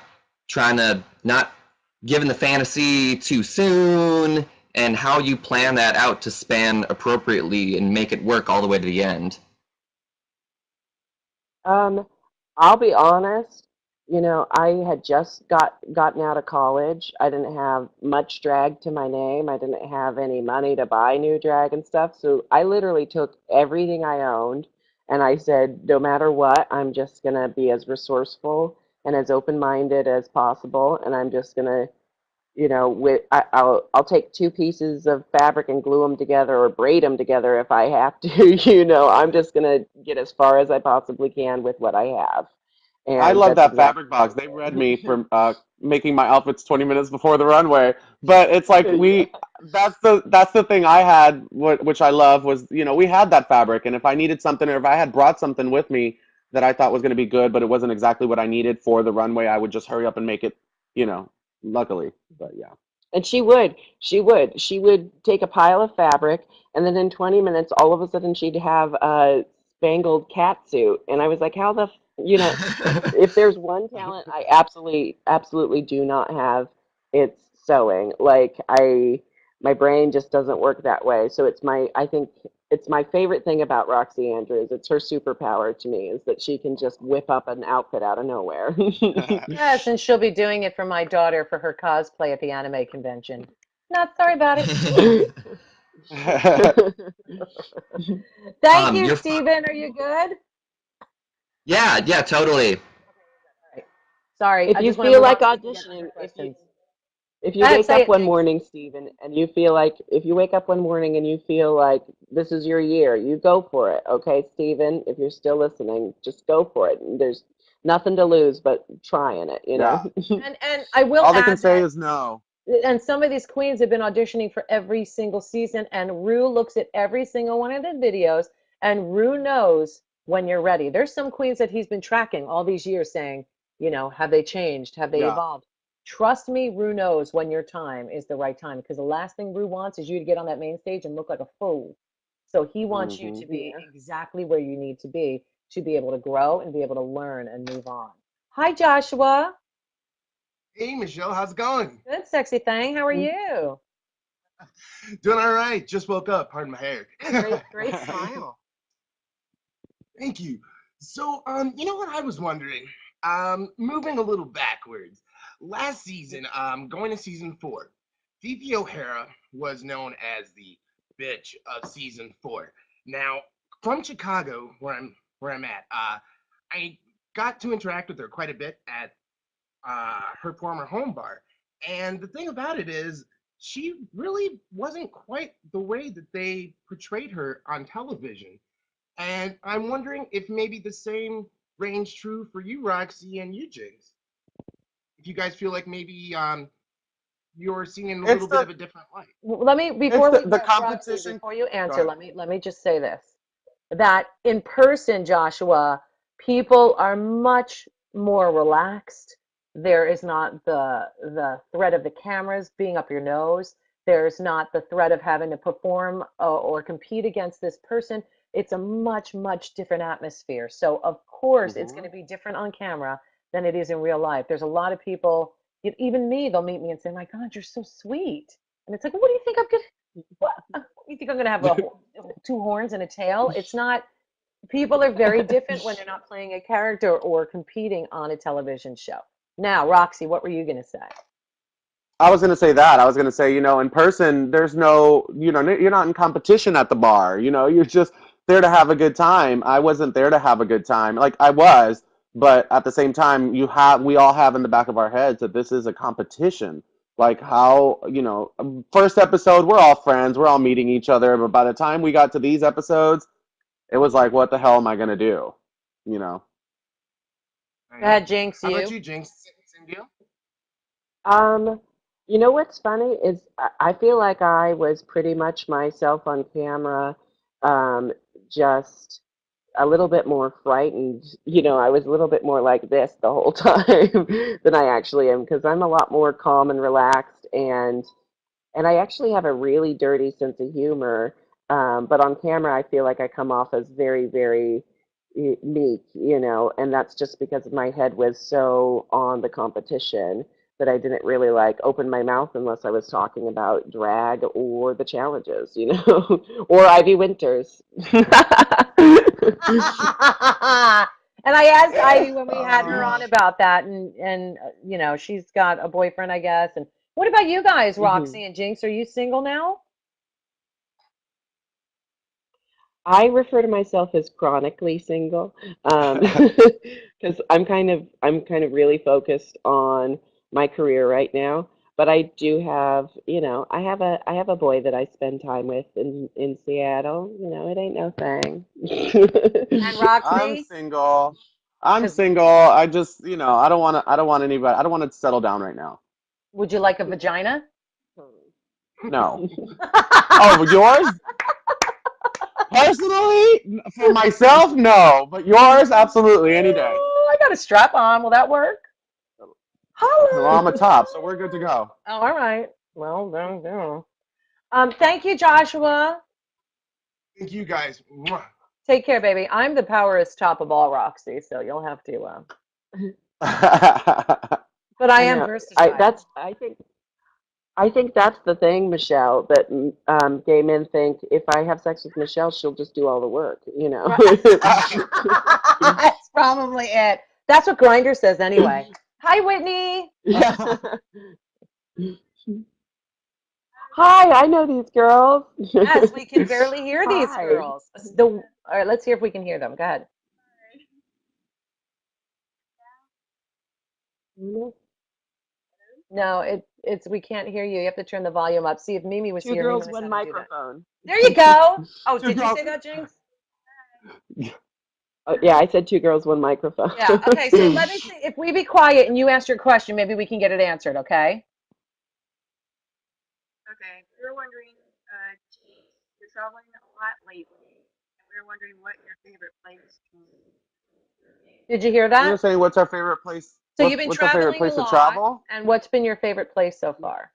Speaker 11: giving the fantasy too soon, and how you plan that out to span appropriately and make it work all the way to the end.
Speaker 5: Um, I'll be honest, I had just gotten out of college. I didn't have much drag to my name. I didn't have any money to buy new drag and stuff. So I literally took everything I owned and I said, no matter what, I'm just gonna be as resourceful and as open-minded as possible, and I'm just gonna I'll take two pieces of fabric and glue them together or braid them together if I have to. I'm just gonna get as far as I possibly can with what I have,
Speaker 4: I
Speaker 5: and
Speaker 4: love
Speaker 5: that's
Speaker 4: that fabric
Speaker 5: exactly
Speaker 4: box.
Speaker 5: what
Speaker 4: They
Speaker 5: I
Speaker 4: read me
Speaker 5: did.
Speaker 4: for making my outfits 20 minutes before the runway. But it's like
Speaker 5: Yeah.
Speaker 4: that's the thing I had, which I love was, we had that fabric, and if I needed something or if I had brought something with me that I thought was going to be good, but it wasn't exactly what I needed for the runway, I would just hurry up and make it, luckily. But yeah.
Speaker 5: And she would take a pile of fabric, and then in 20 minutes, all of a sudden, she'd have a spangled cat suit. And I was like, how the, if there's one talent I absolutely do not have, it's sewing. Like my brain just doesn't work that way. So I think it's my favorite thing about Roxy Andrews. It's her superpower to me is that she can just whip up an outfit out of nowhere.
Speaker 2: Yes, and she'll be doing it for my daughter for her cosplay at the anime convention. Not sorry about it. Thank you,
Speaker 11: You're
Speaker 2: Stephen. Are you good?
Speaker 11: yeah, totally.
Speaker 2: Right. Sorry,
Speaker 5: If
Speaker 2: I
Speaker 5: you
Speaker 2: just want to
Speaker 5: feel
Speaker 2: move on
Speaker 5: like
Speaker 2: so we can get other
Speaker 5: auditioning,
Speaker 2: questions.
Speaker 5: if
Speaker 2: Go
Speaker 5: you
Speaker 2: ahead,
Speaker 5: wake
Speaker 2: say
Speaker 5: up
Speaker 2: it,
Speaker 5: one
Speaker 2: Jinx.
Speaker 5: morning, Stephen, and you feel like if you wake up one morning and you feel like this is your year, you go for it. Okay, Stephen, if you're still listening, just go for it. And there's nothing to lose but trying it, you know?
Speaker 4: Yeah.
Speaker 2: And I will
Speaker 4: All they can
Speaker 2: add
Speaker 4: say
Speaker 2: that,
Speaker 4: is no.
Speaker 2: and some of these queens have been auditioning for every single season, and Rue looks at every single one of the videos, and Rue knows when you're ready. There's some queens that he's been tracking all these years saying, have they changed? Have they
Speaker 4: Yeah.
Speaker 2: evolved? Trust me, Rue knows when your time is the right time, because the last thing Rue wants is you to get on that main stage and look like a fool. So he wants you
Speaker 4: Hmm.
Speaker 2: to be
Speaker 5: Yeah.
Speaker 2: exactly where you need to be able to grow and be able to learn and move on. Hi, Joshua.
Speaker 12: Hey, Michelle, how's it going?
Speaker 2: Good, sexy thing. How are you?
Speaker 12: Doing all right. Just woke up. Pardon my hair.
Speaker 2: Oh, great, great smile.
Speaker 12: Thank you. So, you know what I was wondering? Moving a little backwards. Last season, going to season 4, Phoebe O'Hara was known as the bitch of season 4. Now, from Chicago, where I'm at, I got to interact with her quite a bit at her former home bar. And the thing about it is, she really wasn't quite the way that they portrayed her on television. And I'm wondering if maybe the same reigns true for you, Roxy, and you, Jinkx. If you guys feel like maybe you're seeing it in a
Speaker 4: It's
Speaker 12: little bit
Speaker 4: the
Speaker 12: of a different light.
Speaker 2: Let me
Speaker 4: it's
Speaker 2: before
Speaker 4: the,
Speaker 2: we
Speaker 4: the
Speaker 2: go, Roxy,
Speaker 4: competition.
Speaker 2: before you
Speaker 4: Go
Speaker 2: answer,
Speaker 4: ahead.
Speaker 2: let me just say this. That in person, Joshua, people are much more relaxed. There is not the threat of the cameras being up your nose. There's not the threat of having to perform or compete against this person. It's a much different atmosphere. So of course it's going
Speaker 4: Hmm.
Speaker 2: to be different on camera than it is in real life. There's a lot of people, even me, they'll meet me and say, "My God, you're so sweet." And it's like, "What do you think I'm gonna? What? You think I'm gonna have two horns and a tail?" It's not. People are very different when they're not playing a character or competing on a television show. Now, Roxy, what were you gonna say?
Speaker 4: I was going to say that. I was going to say, in person, there's no, you're not in competition at the bar. You're just there to have a good time. I wasn't there to have a good time. Like I was, but at the same time, we all have in the back of our heads that this is a competition. Like how, first episode, we're all friends, we're all meeting each other. But by the time we got to these episodes, it was like, what the hell am I going to do? You know?
Speaker 2: Go
Speaker 12: Right.
Speaker 2: ahead, Jinx,
Speaker 12: How about
Speaker 2: you.
Speaker 12: you, Jinx? Cindy?
Speaker 5: Um, what's funny is I feel like I was pretty much myself on camera, um, just a little bit more frightened. I was a little bit more like this the whole time than I actually am because I'm a lot more calm and relaxed, and I actually have a really dirty sense of humor. But on camera, I feel like I come off as very, very meek, and that's just because my head was so on the competition that I didn't really like open my mouth unless I was talking about drag or the challenges, or Ivy Winters.
Speaker 2: And I asked Ivy when we had her
Speaker 4: Oh.
Speaker 2: on about that, and she's got a boyfriend, I guess. And what about you guys,
Speaker 5: Mhm.
Speaker 2: Roxy and Jinkx? Are you single now?
Speaker 5: I refer to myself as chronically single, because I'm kind of really focused on my career right now. But I do have, I have a boy that I spend time with in Seattle. It ain't no thing.
Speaker 2: And
Speaker 4: I'm
Speaker 2: Roxy?
Speaker 4: single. I'm
Speaker 2: Because
Speaker 4: single. I just, I don't want anybody. I don't want to settle down right now.
Speaker 2: would you like a vagina?
Speaker 4: No. Oh, yours? Personally, for myself, no. But yours, absolutely, any day.
Speaker 2: Oh, I got a strap on. Will that work?
Speaker 4: Well,
Speaker 2: Holla!
Speaker 4: I'm a top, so we're good to go.
Speaker 2: Oh, all right. Well, there you go. Thank you, Joshua.
Speaker 12: Thank you guys. Mwah.
Speaker 2: Take care, baby. I'm the powerest top of all, Roxy, so you'll have to. But I
Speaker 5: I
Speaker 2: am
Speaker 5: know. I
Speaker 2: versatile.
Speaker 5: that's I think that's the thing, Michelle, that gay men think if I have sex with Michelle, she'll just do all the work.
Speaker 2: Right. That's probably it. That's what Grinder says anyway. Hi, Whitney.
Speaker 5: Hi, I know these girls.
Speaker 2: Yes, we can barely hear these
Speaker 5: Hi.
Speaker 2: girls. All right, let's hear if we can hear them. Go ahead. No, it's we can't hear you. You have to turn the volume up. See if Mimi was
Speaker 5: Two
Speaker 2: here, Mimi
Speaker 5: girls,
Speaker 2: knows
Speaker 5: one
Speaker 2: how to do that.
Speaker 5: microphone.
Speaker 2: There you go. Oh,
Speaker 4: Two
Speaker 2: did you
Speaker 4: girls.
Speaker 2: say that, Jinkx?
Speaker 5: Oh, yeah, I said two girls, one microphone.
Speaker 2: Yeah. Okay, so let me see. If we be quiet and you ask your question, maybe we can get it answered, okay?
Speaker 13: Okay, we were wondering, you're traveling a lot lately, and we were wondering what your favorite place is.
Speaker 2: Did you hear
Speaker 4: We were
Speaker 2: that?
Speaker 4: saying, what's our favorite place?
Speaker 2: So you've been
Speaker 4: What's our favorite
Speaker 2: traveling a
Speaker 4: place to
Speaker 2: lot,
Speaker 4: travel?
Speaker 2: and what's been your favorite place so far?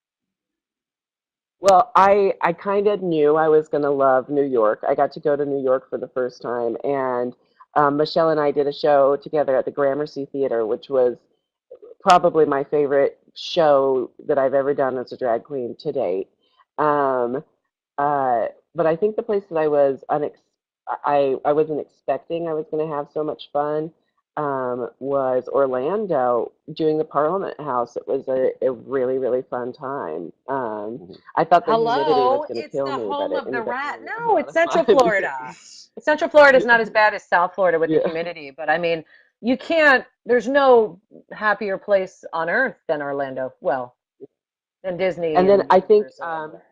Speaker 5: Well, I kind of knew I was going to love New York. I got to go to New York for the first time, and Michelle and I did a show together at the Gramercy Theater, which was probably my favorite show that I've ever done as a drag queen to date. Um, but I think the place that I wasn't expecting I was going to have so much fun was Orlando doing the Parliament House. It was a really, really fun time. I thought the humidity was
Speaker 2: Hello,
Speaker 5: going to
Speaker 2: it's
Speaker 5: kill
Speaker 2: the
Speaker 5: me, but
Speaker 2: home
Speaker 5: it
Speaker 2: of the
Speaker 5: ended up
Speaker 2: rat.
Speaker 5: being a
Speaker 2: No,
Speaker 5: lot
Speaker 2: it's
Speaker 5: of
Speaker 2: Central
Speaker 5: fun.
Speaker 2: Florida. Central Florida is not as bad as South Florida with the
Speaker 5: Yeah.
Speaker 2: humidity, but I mean, you can't, there's no happier place on earth than Orlando. Well, than Disney
Speaker 5: And then
Speaker 2: and
Speaker 5: I think
Speaker 2: Universal and whatever.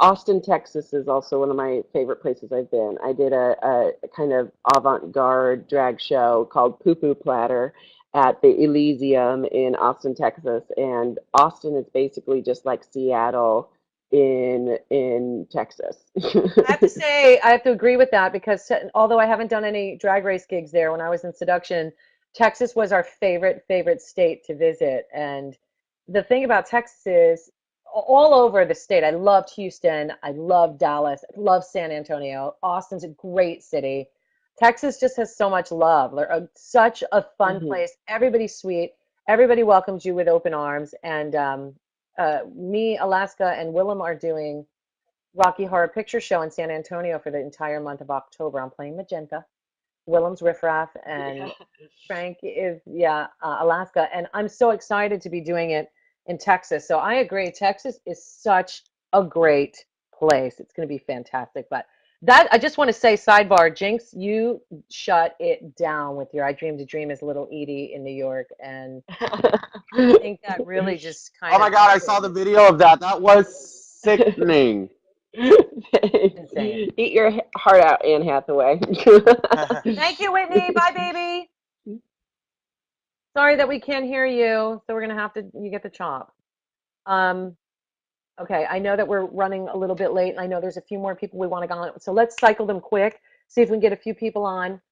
Speaker 5: Austin, Texas is also one of my favorite places I've been. I did a kind of avant-garde drag show called Poo Poo Platter at the Elysium in Austin, Texas. And Austin is basically just like Seattle in Texas.
Speaker 2: I have to say, I have to agree with that because although I haven't done any drag race gigs there when I was in seduction, Texas was our favorite state to visit. And the thing about Texas is all over the state. I loved Houston. I loved Dallas. I love San Antonio. Austin's a great city. Texas just has so much love. They're such a fun
Speaker 5: Mhm.
Speaker 2: place. Everybody's sweet. Everybody welcomes you with open arms. And me, Alaska, and Willem are doing Rocky Horror Picture Show in San Antonio for the entire month of October. I'm playing Magenta. Willem's Riff Raff, and Frank is, yeah, Alaska. And I'm so excited to be doing it in Texas. So I agree. Texas is such a great place. It's going to be fantastic. But that, I just want to say, sidebar, Jinkx, you shut it down with your I Dreamed a Dream as Little Edie in New York. And I think that really just
Speaker 4: Oh
Speaker 2: kind
Speaker 4: my
Speaker 2: of
Speaker 4: God, I saw the video of that. That was sickening.
Speaker 2: insane.
Speaker 5: Eat your heart out, Anne Hathaway.
Speaker 2: Thank you, Whitney. Bye, baby. Sorry that we can't hear you, so we're gonna have to you get the chop. Um, okay, I know that we're running a little bit late, and I know there's a few more people we want to go on. So let's cycle them quick, see if we can get a few people on.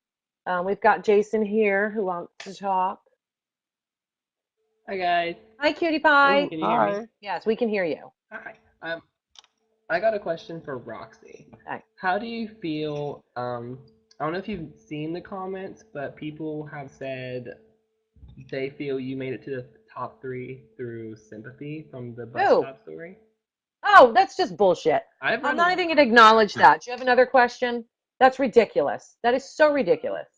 Speaker 2: We've got Jason here who wants to talk.
Speaker 14: Hi guys.
Speaker 2: Hi, cutie pie.
Speaker 4: Ooh,
Speaker 14: Can you hear me?
Speaker 4: hi.
Speaker 2: Yes, we can hear you.
Speaker 14: Hi. I got a question for Roxy.
Speaker 2: Hi.
Speaker 14: How do you feel? I don't know if you've seen the comments, but people have said they feel you made it to the top 3 through sympathy from the bus
Speaker 2: Who?
Speaker 14: stop story.
Speaker 2: Oh, that's just bullshit.
Speaker 14: I've
Speaker 2: I'm
Speaker 14: read a
Speaker 2: not
Speaker 14: lot.
Speaker 2: even going to acknowledge that. Do you have another question? That's ridiculous. That is so ridiculous.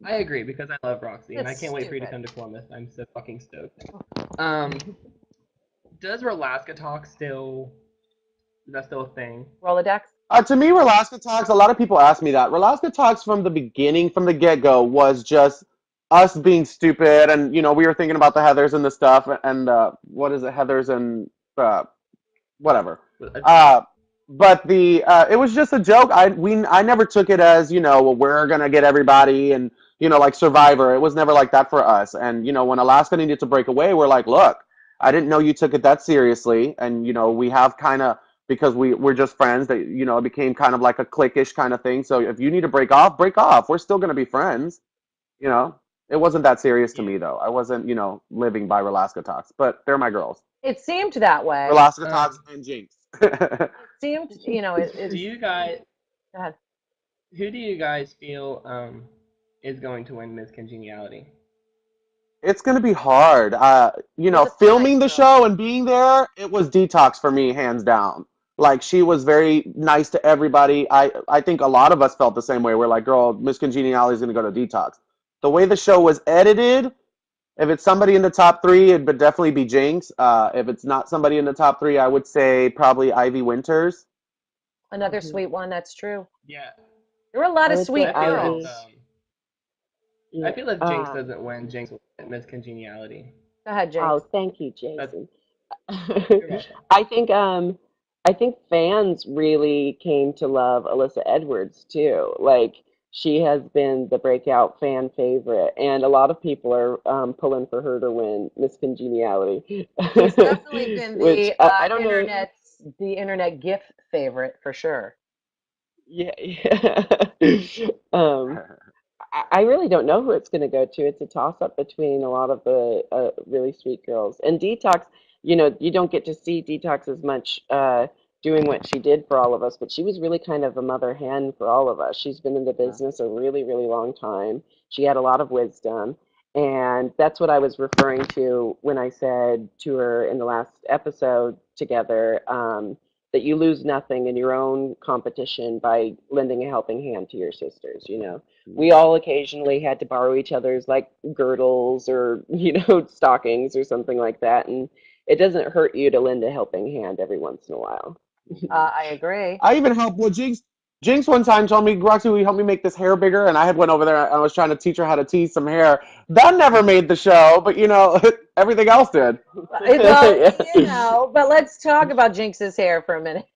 Speaker 14: I agree because I love Roxy and I
Speaker 2: That's
Speaker 14: can't wait for you to
Speaker 2: stupid.
Speaker 14: come to Columbus. I'm so fucking stoked. Um, does Rolaska Talk still? Is that still a thing?
Speaker 2: Rolodex?
Speaker 4: To me, Rolaska Talks, a lot of people ask me that. Rolaska Talks from the beginning, from the get-go, was just us being stupid. And, we were thinking about the Heathers and the stuff. And what is it? Heathers and whatever. But it was just a joke. I never took it as, well, we're going to get everybody and, like Survivor. It was never like that for us. And, when Alaska needed to break away, we're like, look, I didn't know you took it that seriously. And, we have kind of, because we're just friends, that, it became kind of like a cliquish kind of thing. So if you need to break off, break off. We're still going to be friends. You know, it wasn't that serious to me, though. I wasn't, living by Rolaska Talks, but they're my girls.
Speaker 2: It seemed that way.
Speaker 4: Rolaska Talks and Jinkx.
Speaker 2: It seemed,
Speaker 14: Do you guys?
Speaker 2: Go ahead.
Speaker 14: Who do you guys feel is going to win Miss Congeniality?
Speaker 4: It's going to be hard. Filming the show and being there, it was Detox for me, hands down. Like, she was very nice to everybody. I think a lot of us felt the same way. We're like, girl, Miss Congeniality is going to go to Detox. The way the show was edited, if it's somebody in the top 3, it would definitely be Jinkx. If it's not somebody in the top 3, I would say probably Ivy Winters.
Speaker 2: Another sweet one, that's true.
Speaker 14: Yeah.
Speaker 2: There were a lot of sweet
Speaker 14: I feel
Speaker 2: girls.
Speaker 14: I feel if Jinkx doesn't win, Jinkx will win Miss Congeniality.
Speaker 2: Go ahead, Jinkx.
Speaker 5: Oh, thank you, Jason. I think fans really came to love Alyssa Edwards too. Like, she has been the breakout fan favorite, and a lot of people are pulling for her to win Miss Congeniality.
Speaker 2: She's definitely been
Speaker 5: Which
Speaker 2: the
Speaker 5: I don't know.
Speaker 2: internet GIF favorite for sure.
Speaker 5: Yeah. I really don't know who it's going to go to. It's a toss-up between a lot of the really sweet girls. And Detox, you don't get to see Detox as much doing what she did for all of us, but she was really kind of a mother hen for all of us. She's been in the business a really, really long time. She had a lot of wisdom. And that's what I was referring to when I said to her in the last episode together, that you lose nothing in your own competition by lending a helping hand to your sisters. We all occasionally had to borrow each other's like girdles or stockings or something like that, and it doesn't hurt you to lend a helping hand every once in a while.
Speaker 2: I agree.
Speaker 4: I even helped with Jinkx. Jinkx one time told me, Roxy, will you help me make this hair bigger? And I had went over there and I was trying to teach her how to tease some hair. That never made the show, but everything else did.
Speaker 2: Well, but let's talk about Jinkx's hair for a minute.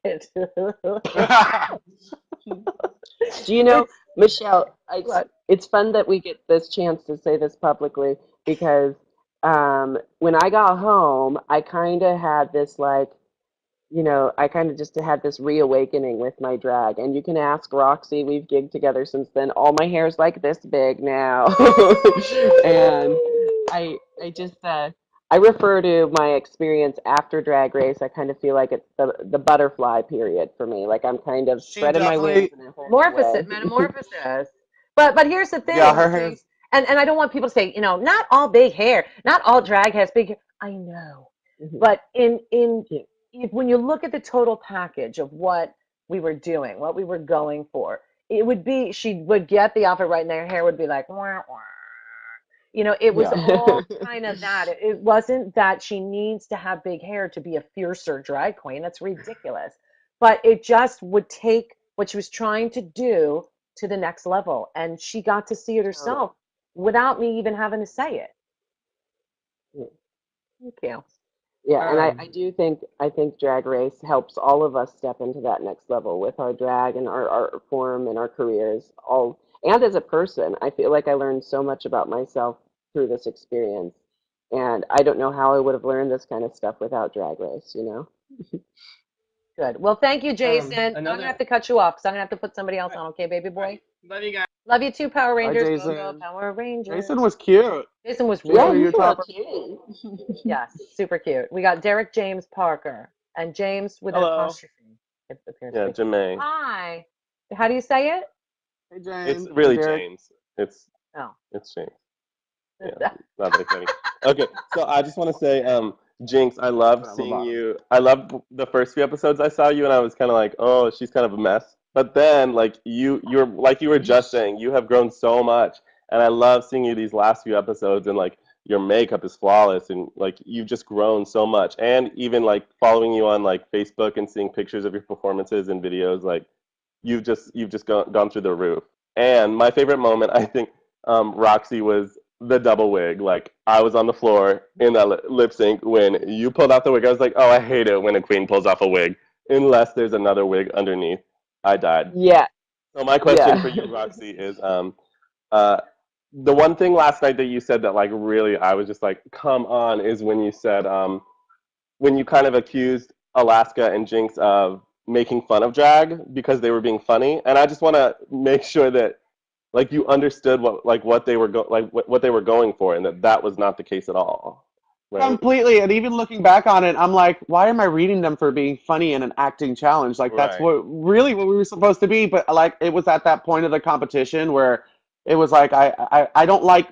Speaker 5: Do you know, Michelle, it's fun that we get this chance to say this publicly because when I got home, I kind of had this I kind of just had this reawakening with my drag. And you can ask Roxy, we've gigged together since then. All my hair's like this big now. And I just, I refer to my experience after Drag Race. I kind of feel like it's the butterfly period for me. Like, I'm kind of spreading my wings in a whole
Speaker 2: Metamorphosis. But here's the thing.
Speaker 4: Yeah, her hair's...
Speaker 2: And I don't want people to say, not all big hair, not all drag has big hair. I know. But when you look at the total package of what we were doing, what we were going for, it would be, she would get the outfit right and her hair would be like, wah, wah. It was all kind of that. It wasn't that she needs to have big hair to be a fiercer drag queen. That's ridiculous. But it just would take what she was trying to do to the next level. And she got to see it herself without me even having to say it. Thank you.
Speaker 5: Yeah, and I think Drag Race helps all of us step into that next level with our drag and our art form and our careers. And as a person, I feel like I learned so much about myself through this experience. And I don't know how I would have learned this kind of stuff without Drag Race,
Speaker 2: Good. Well, thank you, Jason. I'm going to have to cut you off because I'm going to have to put somebody else on, okay, baby boy?
Speaker 14: Love you guys.
Speaker 2: Love you too, Power Rangers.
Speaker 4: Bye, Jason.
Speaker 2: Go, go, Power Rangers.
Speaker 4: Jason was cute.
Speaker 2: Jason was
Speaker 5: really
Speaker 2: cute.
Speaker 5: cute.
Speaker 2: Yes, super cute. We got Derek James Parker. And James with an
Speaker 4: Hello.
Speaker 2: apostrophe. It appears to
Speaker 4: Yeah,
Speaker 2: be.
Speaker 4: Jermaine.
Speaker 2: Hi. How do you say it?
Speaker 4: Hey, James. It's really James. It's
Speaker 2: Oh.
Speaker 4: James. Yeah, not that exciting. Okay, so I just want to say, Jinx, I loved seeing you. I loved the first few episodes I saw you, and I was kind of like, oh, she's kind of a mess. But then, like you're like you were just saying, you have grown so much, and I love seeing you these last few episodes, and like your makeup is flawless, and like you've just grown so much, and even like following you on like Facebook and seeing pictures of your performances and videos, like you've just gone through the roof. And my favorite moment, I think, Roxy was the double wig. Like I was on the floor in that lip sync when you pulled out the wig. I was like, oh, I hate it when a queen pulls off a wig, unless there's another wig underneath. I died.
Speaker 5: Yeah.
Speaker 4: So my question for you, Roxy, is uh, the one thing last night that you said that like really I was just like, come on, is when you said when you kind of accused Alaska and Jinx of making fun of drag because they were being funny, and I just want to make sure that like you understood what they were what they were going for, and that was not the case at all. Right? Completely. And even looking back on it, I'm like, why am I reading them for being funny in an acting challenge? Like that's
Speaker 3: Right.
Speaker 4: what we were supposed to be. But like it was at that point of the competition where it was like I don't like.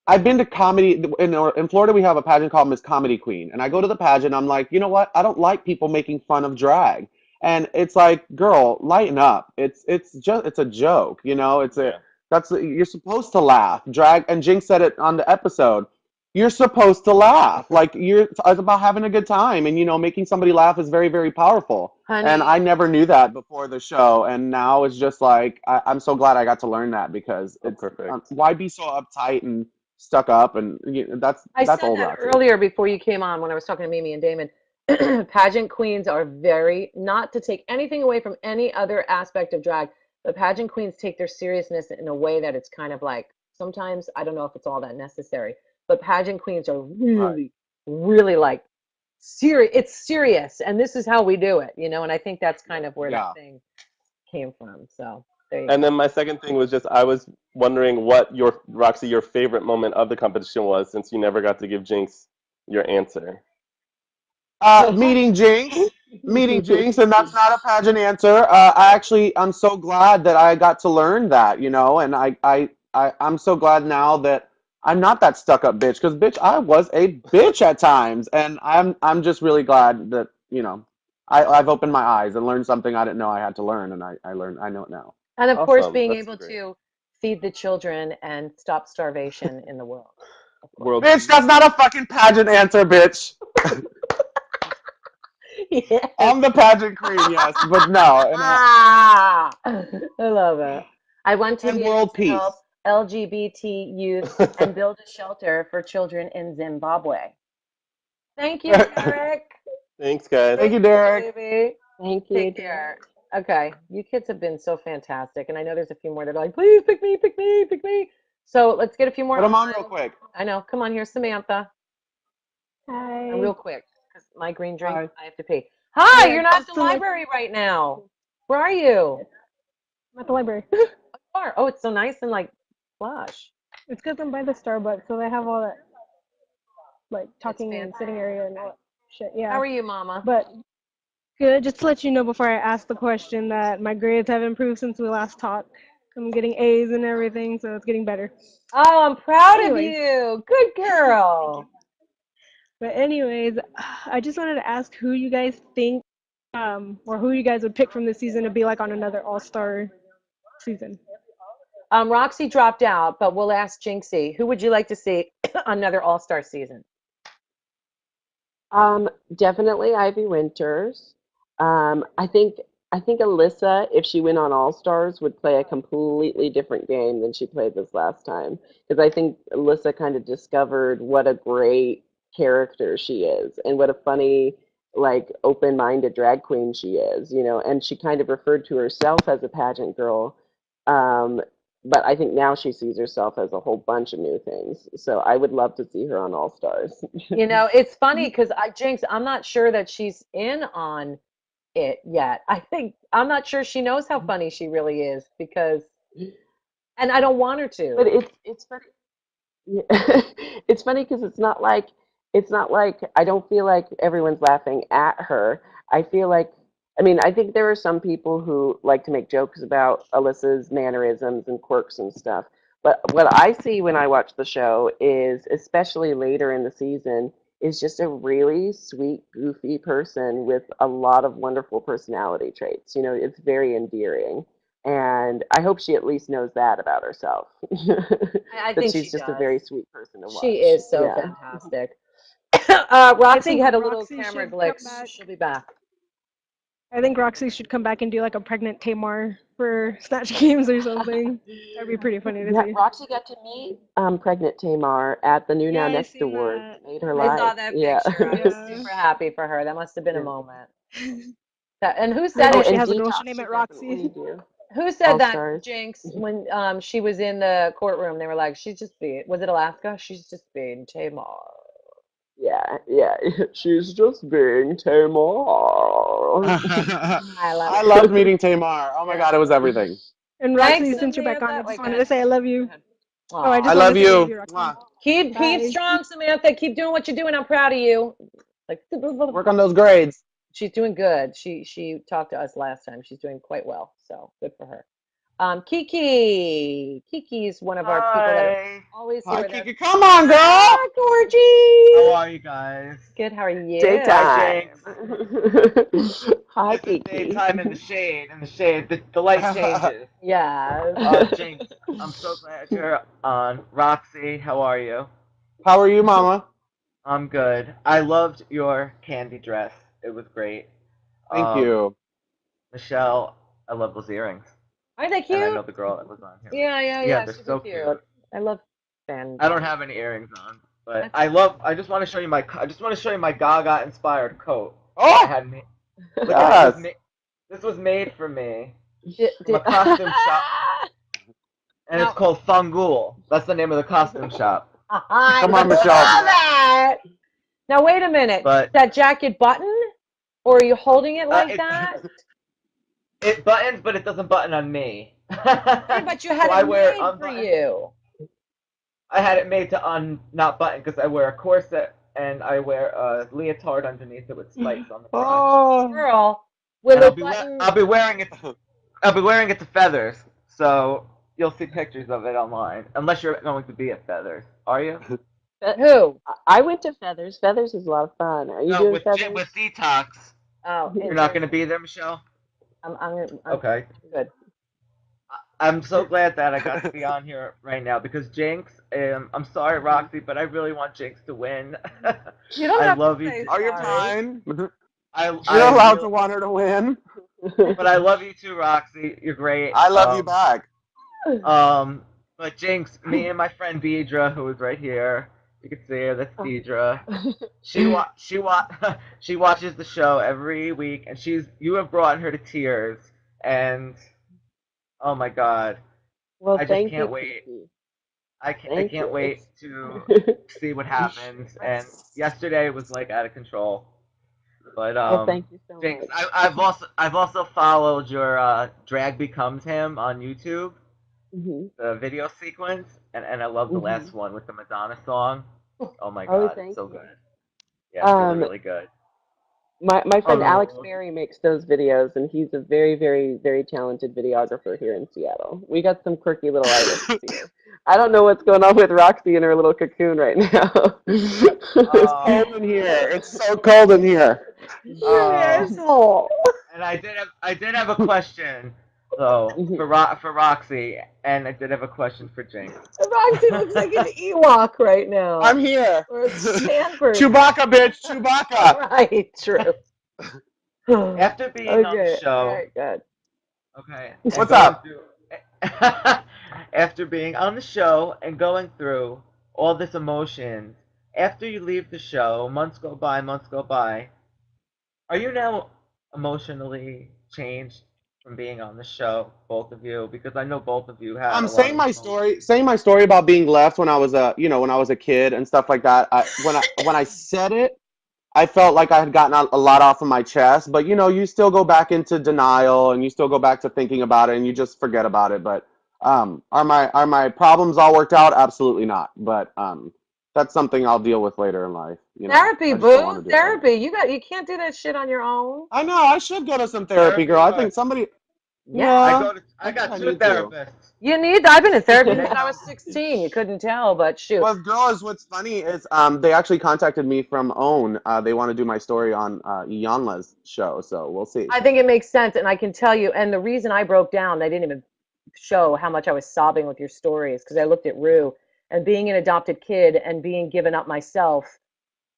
Speaker 4: I've been to comedy in Florida. We have a pageant called Miss Comedy Queen, and I go to the pageant. I'm like, you know what? I don't like people making fun of drag, and it's like, girl, lighten up. It's a joke, you know. You're supposed to laugh. Drag, and Jinx said it on the episode. You're supposed to laugh. Like it's about having a good time, and you know, making somebody laugh is very, very powerful.
Speaker 2: Honey.
Speaker 4: And I never knew that before the show, and now it's just like I'm so glad I got to learn that because it's
Speaker 3: perfect.
Speaker 4: why be so uptight and stuck up, and that's
Speaker 2: I said
Speaker 4: old
Speaker 2: that
Speaker 4: Roxy.
Speaker 2: earlier before you came on when I was talking to Mimi and Damon. Pageant queens are very, not to take anything away from any other aspect of drag, but pageant queens take their seriousness in a way that it's kind of like, sometimes I don't know if it's all that necessary, but pageant queens are really, really like serious. It's serious, and this is how we do it, you know. And I think that's kind of where
Speaker 4: Yeah.
Speaker 2: that thing came from. So there you
Speaker 4: And
Speaker 2: go.
Speaker 4: then my second thing was just I was wondering what your favorite moment of the competition was, since you never got to give Jinx your answer. Meeting Jinx. Meeting Jinx, and that's not a pageant answer. I'm so glad that I got to learn that, you know, and I'm so glad now that I'm not that stuck up bitch, because bitch, I was a bitch at times, and I'm just really glad that, you know, I've opened my eyes and learned something I didn't know I had to learn, and I know it now.
Speaker 2: And of course,
Speaker 4: Awesome.
Speaker 2: being
Speaker 4: That's
Speaker 2: able
Speaker 4: great.
Speaker 2: to feed the children and stop starvation in the world.
Speaker 3: World
Speaker 4: Bitch, that's not a fucking pageant answer, bitch.
Speaker 2: Yeah.
Speaker 4: I'm the pageant queen, yes, but no.
Speaker 2: I love it. I want to
Speaker 4: And
Speaker 2: be able
Speaker 4: world
Speaker 2: to
Speaker 4: peace.
Speaker 2: help LGBT youth and build a shelter for children in Zimbabwe. Thank you, Derek.
Speaker 3: Thanks, guys.
Speaker 4: Thank you, Derek.
Speaker 2: Baby.
Speaker 5: Thank you.
Speaker 2: Take care. Okay, you kids have been so fantastic, and I know there's a few more that are like, please pick me, pick me, pick me. So let's get a few more.
Speaker 4: Put them on real quick.
Speaker 2: I know. Come on, here's Samantha.
Speaker 13: Hi.
Speaker 2: And real quick, because my green drink,
Speaker 4: Hi.
Speaker 2: I have to pee. Hi,
Speaker 13: Yeah,
Speaker 2: you're not at the
Speaker 13: just to let-
Speaker 2: library right now. Where are you?
Speaker 13: I'm at the library.
Speaker 2: You are. Oh, it's so nice and like plush.
Speaker 13: It's because I'm by the Starbucks, so they have all that like talking and sitting area and all that shit. Yeah.
Speaker 2: How are you, Mama?
Speaker 13: But good. Just to let you know before I ask the question that my grades have improved since we last talked. I'm getting A's and everything, so it's getting better.
Speaker 2: Oh, I'm proud
Speaker 13: Anyways.
Speaker 2: of you. Good girl.
Speaker 13: But anyways, I just wanted to ask who you guys think, or who you guys would pick from this season to be like on another All-Star season.
Speaker 2: Roxy dropped out, but we'll ask Jinxie. Who would you like to see another All-Star season?
Speaker 5: Definitely Ivy Winters. I think Alyssa, if she went on All Stars, would play a completely different game than she played this last time. Because I think Alyssa kind of discovered what a great character she is, and what a funny, like, open-minded drag queen she is, you know. And she kind of referred to herself as a pageant girl, but I think now she sees herself as a whole bunch of new things. So I would love to see her on All Stars.
Speaker 2: You know, it's funny because Jinx, I'm not sure that she's in on it yet. I'm not sure she knows how funny she really is because, and I don't want her to.
Speaker 5: But it's funny. Yeah. It's funny because it's not like it's not like I don't feel like everyone's laughing at her. I feel like I mean, I think there are some people who like to make jokes about Alyssa's mannerisms and quirks and stuff. But what I see when I watch the show is, especially later in the season, is just a really sweet, goofy person with a lot of wonderful personality traits. You know, it's very endearing. And I hope she at least knows that about herself.
Speaker 2: I
Speaker 5: That
Speaker 2: think
Speaker 5: she's
Speaker 2: she
Speaker 5: just a
Speaker 2: does.
Speaker 5: very sweet person to
Speaker 2: She
Speaker 5: watch.
Speaker 2: is so
Speaker 5: Yeah.
Speaker 2: fantastic.
Speaker 13: I
Speaker 2: Roxy
Speaker 13: think
Speaker 2: had a little
Speaker 13: Roxy
Speaker 2: camera
Speaker 13: should come
Speaker 2: glitch.
Speaker 13: back.
Speaker 2: She'll be back.
Speaker 13: I think Roxy should come back and do like a pregnant Tamar for Snatch Games or something. That'd be pretty funny to
Speaker 5: Yeah,
Speaker 13: see.
Speaker 5: Roxy got to meet pregnant Tamar at the New
Speaker 13: Yeah,
Speaker 5: Now
Speaker 13: I
Speaker 5: Next
Speaker 13: seen
Speaker 5: Awards.
Speaker 13: that.
Speaker 5: Made her
Speaker 2: I saw
Speaker 5: live.
Speaker 2: that
Speaker 5: Yeah.
Speaker 2: picture. I was
Speaker 13: Yeah.
Speaker 2: super happy for her. That must have been a
Speaker 5: Yeah.
Speaker 2: moment. And who said
Speaker 13: Maybe
Speaker 5: Oh,
Speaker 13: if she
Speaker 2: it?
Speaker 5: and
Speaker 13: has a girl, she'll
Speaker 5: Detox
Speaker 13: name
Speaker 5: should
Speaker 13: it Roxy.
Speaker 5: definitely do
Speaker 2: Who said
Speaker 5: All
Speaker 2: that,
Speaker 5: Stars.
Speaker 2: Jinx, when she was in the courtroom? They were like, she's just being, was it Alaska? She's just being Tamar.
Speaker 5: Yeah, yeah. She's just being Tamar.
Speaker 2: I love
Speaker 4: I
Speaker 2: it.
Speaker 4: loved meeting Tamar. Oh my
Speaker 2: Yeah.
Speaker 4: God, it was everything.
Speaker 13: And
Speaker 2: Thanks,
Speaker 13: Roxy, since you're back on,
Speaker 2: Samantha.
Speaker 13: I just
Speaker 2: Wait, go
Speaker 13: wanted
Speaker 2: ahead.
Speaker 13: to say I love
Speaker 2: Go
Speaker 13: you.
Speaker 2: ahead.
Speaker 13: Oh, I
Speaker 2: Aw.
Speaker 4: I
Speaker 13: just wanted
Speaker 4: love
Speaker 13: to say I love
Speaker 4: you.
Speaker 13: you, Roxy.
Speaker 4: Mwah.
Speaker 2: Keep
Speaker 13: Bye.
Speaker 2: strong, Samantha. Keep doing what you're doing. I'm proud of you. Like
Speaker 4: Work on those grades.
Speaker 2: she's doing good. She talked to us last time. She's doing quite well. So good for her. Kiki. Kiki's one of our people that are
Speaker 15: Hi.
Speaker 2: always here
Speaker 4: Hi,
Speaker 2: with us.
Speaker 4: Kiki. Come on, girl.
Speaker 2: Ah,
Speaker 15: How
Speaker 2: Georgie.
Speaker 15: are you guys?
Speaker 2: Good. How are you?
Speaker 15: Hi,
Speaker 5: Daytime.
Speaker 15: Jinx.
Speaker 5: Hi,
Speaker 15: This is
Speaker 5: Kiki.
Speaker 15: daytime in the shade. In the shade, the light changes.
Speaker 2: Yes.
Speaker 15: Jinx, I'm so glad you're on. Roxy, how are you?
Speaker 4: How are you, Mama?
Speaker 15: I'm good. I loved your candy dress. It was great.
Speaker 4: Thank
Speaker 15: Um,
Speaker 4: you.
Speaker 15: Michelle, I love those earrings.
Speaker 2: Aren't they
Speaker 15: And I
Speaker 2: cute?
Speaker 15: know the girl that was on here.
Speaker 2: Yeah, yeah,
Speaker 15: Yeah,
Speaker 2: yeah.
Speaker 15: they're
Speaker 2: Super
Speaker 15: so
Speaker 2: cute.
Speaker 15: cute.
Speaker 2: I love fan.
Speaker 15: I don't have any earrings on, but
Speaker 2: That's
Speaker 15: I just want to show you my. I just want to show you my Gaga inspired coat. I
Speaker 4: Oh,
Speaker 15: had made. Look at
Speaker 4: yes.
Speaker 15: this was made for me
Speaker 2: Did,
Speaker 15: from a
Speaker 2: did,
Speaker 15: costume shop, and it's
Speaker 2: now,
Speaker 15: called Fangul. That's the name of the costume shop.
Speaker 2: I
Speaker 4: Come
Speaker 2: love
Speaker 4: on, Michelle.
Speaker 2: that. Now, wait a minute.
Speaker 15: But
Speaker 2: That jacket button? Or are you holding it like
Speaker 15: it
Speaker 2: that?
Speaker 15: it buttons, but it doesn't button on me.
Speaker 2: Yeah, but you had
Speaker 15: So I
Speaker 2: it
Speaker 15: wear
Speaker 2: made for
Speaker 15: unbuttoned.
Speaker 2: you.
Speaker 15: I had it made to not button because I wear a corset and I wear a leotard underneath it with spikes on the crotch.
Speaker 4: Oh.
Speaker 2: Girl, will
Speaker 15: And
Speaker 2: it button?
Speaker 15: I'll be wearing it. I'll be wearing it to Feathers, so you'll see pictures of it online. Unless you're going to be at Feathers, are you?
Speaker 2: Who?
Speaker 5: I went to Feathers. Feathers is a lot of fun. Are you
Speaker 15: No,
Speaker 5: doing
Speaker 15: with
Speaker 5: Feathers?
Speaker 15: with Detox.
Speaker 2: Oh,
Speaker 15: You're not going to be there, Michelle.
Speaker 2: I'm
Speaker 15: Okay.
Speaker 2: good.
Speaker 15: I'm so glad that I got to be on here right now because Jinx. I'm sorry, Roxy, but I really want Jinx to win.
Speaker 2: You don't
Speaker 15: I
Speaker 2: have
Speaker 15: love
Speaker 2: to
Speaker 15: you.
Speaker 2: say
Speaker 4: Oh, you're
Speaker 2: sorry.
Speaker 4: fine.
Speaker 15: I
Speaker 4: You're allowed to
Speaker 15: really,
Speaker 4: want her to win.
Speaker 15: but I love you too, Roxy. You're great.
Speaker 4: I love you back.
Speaker 15: But Jinx, me and my friend Deidre, who is right here, you can see her. That's Deidre. She watches the show every week, and you have brought her to tears, and oh my God,
Speaker 5: Well,
Speaker 15: I just
Speaker 5: thank
Speaker 15: can't
Speaker 5: you,
Speaker 15: wait.
Speaker 5: Kiki.
Speaker 15: I
Speaker 5: Thank
Speaker 15: can't
Speaker 5: you.
Speaker 15: wait to see what happens. And yesterday was like out of control. But
Speaker 5: Oh, thank you so
Speaker 15: Jinx,
Speaker 5: much.
Speaker 15: I've also followed your Drag Becomes Him on YouTube,
Speaker 5: Hmm
Speaker 15: the video sequence, and I love the
Speaker 5: hmm
Speaker 15: last one with the Madonna song. Oh my
Speaker 5: Oh,
Speaker 15: God, it's
Speaker 5: thank
Speaker 15: so
Speaker 5: you.
Speaker 15: good. Yeah, it's really
Speaker 5: Um,
Speaker 15: really good.
Speaker 5: my friend Alex
Speaker 15: Oh,
Speaker 5: Berry makes those videos, and he's a very, very, very talented videographer here in Seattle. We got some quirky little artists here. I don't know what's going on with Roxy in her little cocoon right now.
Speaker 4: It's cold in here. It's so cold in here.
Speaker 2: You
Speaker 15: oh,
Speaker 2: asshole.
Speaker 15: and I did have a question though for Roxy, and I did have a question for Jinx.
Speaker 2: Roxy looks like an Ewok right now.
Speaker 4: I'm here.
Speaker 2: Or a Stanford.
Speaker 4: Chewbacca, bitch. Chewbacca.
Speaker 2: Right, true.
Speaker 15: After being on the
Speaker 2: Okay, all
Speaker 15: show,
Speaker 2: right, good.
Speaker 15: okay, and
Speaker 4: What's
Speaker 15: going
Speaker 4: up?
Speaker 15: through after being on the show and going through all this emotion, after you leave the show, months go by, are you now emotionally changed from being on the show, both of you? Because I know both of you had a lot
Speaker 4: Saying
Speaker 15: of
Speaker 4: my
Speaker 15: emotion.
Speaker 4: story, saying my story about being left when I was when I was a kid and stuff like that. When I said it, I felt like I had gotten a lot off of my chest. But you still go back into denial and you still go back to thinking about it and you just forget about it. But are my problems all worked out? Absolutely not. But that's something I'll deal with later in life.
Speaker 2: Therapy,
Speaker 4: I just don't want
Speaker 2: boo.
Speaker 4: to do it right now.
Speaker 2: Therapy. You can't do that shit on your own.
Speaker 4: I know I should go to some therapy, girl. I think somebody.
Speaker 2: Yeah.
Speaker 4: Yeah,
Speaker 15: I got
Speaker 4: I
Speaker 15: 2
Speaker 4: need to.
Speaker 15: therapists.
Speaker 2: I've been in therapy
Speaker 15: And they
Speaker 2: since I was
Speaker 15: help.
Speaker 2: 16. You couldn't tell, but shoot.
Speaker 4: Well, girls, what's funny is they actually contacted me from OWN. They want to do my story on Iyanla's show, so we'll see.
Speaker 2: I think it makes sense, and I can tell you, and the reason I broke down, I didn't even show how much I was sobbing with your stories because I looked at Rue and being an adopted kid and being given up myself.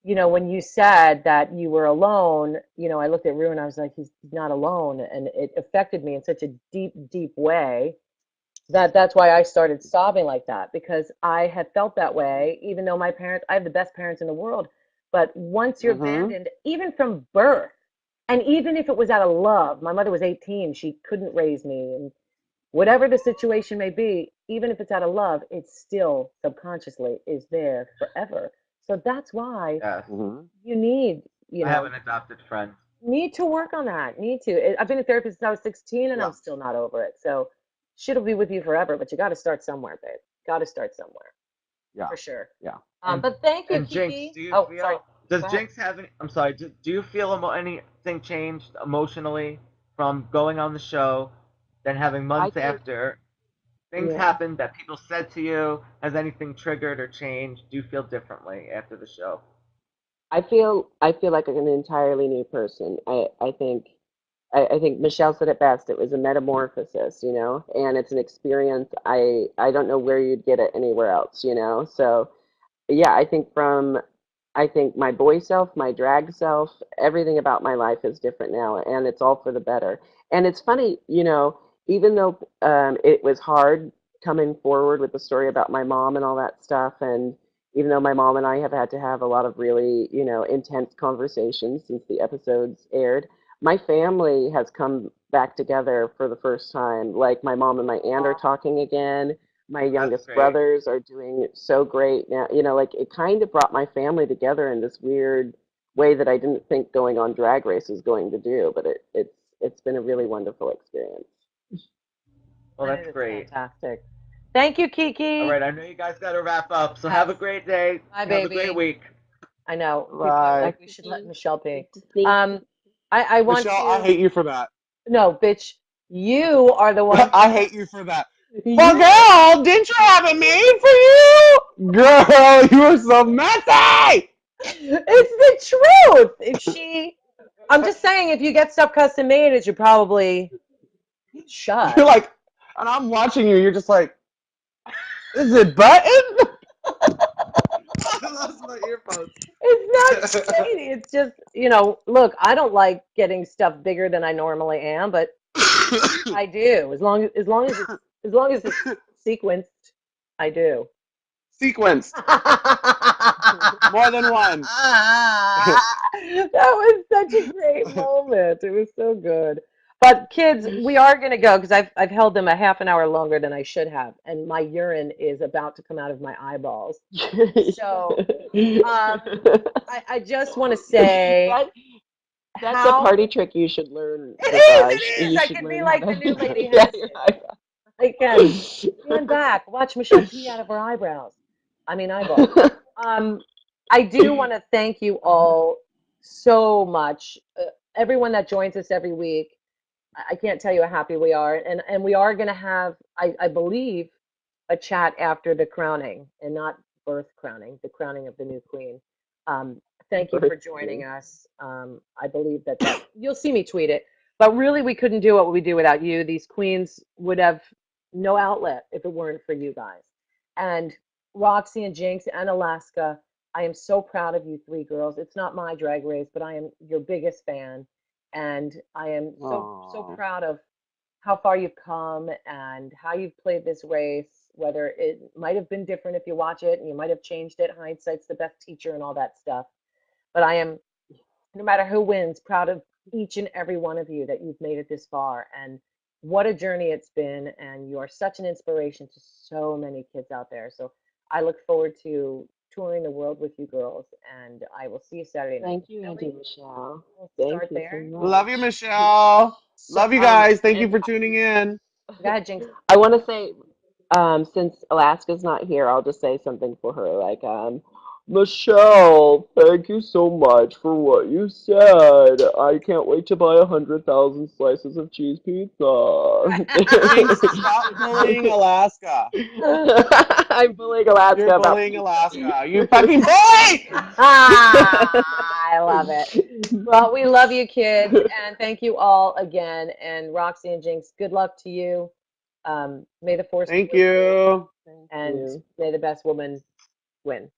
Speaker 2: When you said that you were alone, I looked at Rue and I was like, he's not alone, and it affected me in such a deep, deep way that's why I started sobbing like that because I had felt that way, even though my parents, I have the best parents in the world. But once you're
Speaker 4: Mm-hmm.
Speaker 2: abandoned, even from birth, and even if it was out of love, my mother was 18, she couldn't raise me. And whatever the situation may be, even if it's out of love, it still subconsciously is there forever. So that's why
Speaker 15: Yes.
Speaker 4: Mm-hmm.
Speaker 2: you need,
Speaker 15: I have an adopted friend.
Speaker 2: need to work on that. Need to. I've been in therapy since I was 16 and
Speaker 4: Yeah.
Speaker 2: I'm still not over it. So shit'll be with you forever, but you got to start somewhere, babe. Got to start somewhere
Speaker 4: Yeah.
Speaker 2: for sure.
Speaker 4: Yeah.
Speaker 2: But thank you,
Speaker 15: And
Speaker 2: Kiki.
Speaker 15: Jinkx, do you
Speaker 2: Oh,
Speaker 15: feel?
Speaker 2: sorry.
Speaker 15: Does
Speaker 2: Go ahead.
Speaker 15: Jinkx have any? I'm sorry. Do you feel anything changed emotionally from going on the show, then having
Speaker 5: I
Speaker 15: months
Speaker 5: think,
Speaker 15: after things
Speaker 5: yeah.
Speaker 15: happened that people said to you? Has anything triggered or changed? Do you feel differently after the show?
Speaker 5: I feel like an entirely new person. I think Michelle said it best. It was a metamorphosis, and it's an experience I don't know where you'd get it anywhere else. So yeah, I think my boy self, my drag self, everything about my life is different now, and it's all for the better. And it's funny, even though it was hard coming forward with the story about my mom and all that stuff, and even though my mom and I have had to have a lot of really, intense conversations since the episodes aired, my family has come back together for the first time. Like my mom and my aunt are talking again. My
Speaker 15: That's
Speaker 5: youngest
Speaker 15: great.
Speaker 5: brothers are doing so great now. Like it kind of brought my family together in this weird way that I didn't think going on Drag Race was going to do, but it's been a really wonderful experience.
Speaker 15: Well,
Speaker 2: That
Speaker 15: that's
Speaker 2: is
Speaker 15: great.
Speaker 2: fantastic. Thank you,
Speaker 15: All
Speaker 2: Kiki.
Speaker 15: right, I know you guys got to wrap up, so have a
Speaker 2: Yes.
Speaker 15: great day.
Speaker 2: Bye,
Speaker 15: Have a great
Speaker 2: baby.
Speaker 15: week.
Speaker 2: I know. People are
Speaker 4: Bye.
Speaker 2: like, we should let Michelle be.
Speaker 5: Sneak.
Speaker 2: I want
Speaker 4: Michelle, I
Speaker 2: to.
Speaker 4: hate you for that.
Speaker 2: No, bitch. You are the one.
Speaker 4: I hate you for that. Well,
Speaker 5: You
Speaker 4: girl, didn't you have it made for you? Girl, you are so messy.
Speaker 2: It's the truth. I'm just saying, if you get stuff custom made, it should probably shut.
Speaker 4: You're like, and I'm watching you. You're just like, is it button?
Speaker 15: I lost my earphones.
Speaker 2: It's not shady. It's just, look, I don't like getting stuff bigger than I normally am, but I do. As long as it's sequenced, I do.
Speaker 4: Sequenced. More than one.
Speaker 2: That was such a great moment. It was so good. But kids, we are going to go because I've held them a half an hour longer than I should have, and my urine is about to come out of my eyeballs. So I just want to say
Speaker 5: that that's a
Speaker 2: how
Speaker 5: party trick you should learn,
Speaker 2: it
Speaker 5: Visage.
Speaker 2: is.
Speaker 5: You
Speaker 2: I
Speaker 5: should
Speaker 2: could be
Speaker 5: learn how
Speaker 2: like the new
Speaker 5: to.
Speaker 2: Lady
Speaker 5: Yeah,
Speaker 2: Hennessy. I can. Stand back. Watch Michelle pee out of her eyebrows. I mean eyeballs. I do want to thank you all so much. Everyone that joins us every week. I can't tell you how happy we are, and we are going to have, I believe, a chat after the crowning, and not birth crowning, the crowning of the new queen. Thank you for joining us. I believe that you'll see me tweet it, but really we couldn't do what we do without you. These queens would have no outlet if it weren't for you guys. And Roxy and Jinkx and Alaska, I am so proud of you three girls. It's not my drag race, but I am your biggest fan. And I am so
Speaker 4: Aw.
Speaker 2: proud of how far you've come and how you've played this race, whether it might have been different if you watch it and you might have changed it. Hindsight's the best teacher and all that stuff. But I am, no matter who wins, proud of each and every one of you that you've made it this far. And what a journey it's been. And you are such an inspiration to so many kids out there. So I look forward to touring the world with you girls. And I will see you Saturday night.
Speaker 5: Thank you, Auntie
Speaker 2: Ellie,
Speaker 5: Michelle.
Speaker 2: we'll
Speaker 5: Thank
Speaker 2: start
Speaker 5: you so
Speaker 2: there.
Speaker 4: Love you,
Speaker 5: much.
Speaker 4: Michelle.
Speaker 2: So,
Speaker 4: Love you guys. Thank you
Speaker 5: And
Speaker 4: for tuning in.
Speaker 2: go ahead, Jinx.
Speaker 5: I want to say, since Alaska's not here, I'll just say something for her. Like,
Speaker 3: Michelle, thank you so much for what you said. I can't wait to buy 100,000 slices of cheese pizza.
Speaker 4: Jinx, stop bullying Alaska.
Speaker 5: I'm bullying Alaska
Speaker 4: You're
Speaker 5: about
Speaker 4: bullying
Speaker 5: pizza.
Speaker 4: Alaska. You fucking bully!
Speaker 2: I love it. Well, we love you, kids, and thank you all again. And Roxy and Jinx, good luck to you. May the force be
Speaker 4: Thank
Speaker 2: with you,
Speaker 4: you.
Speaker 2: and may the best woman win.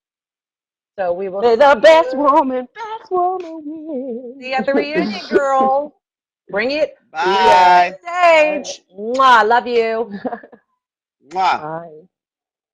Speaker 2: So we will
Speaker 5: May
Speaker 2: see
Speaker 5: the best
Speaker 2: you,
Speaker 5: woman
Speaker 2: see you at
Speaker 5: win.
Speaker 2: the reunion, girls. Bring it
Speaker 5: See ya.
Speaker 2: to
Speaker 4: Bye.
Speaker 2: the stage. Mwah, love you.
Speaker 4: Mwah.
Speaker 5: Bye.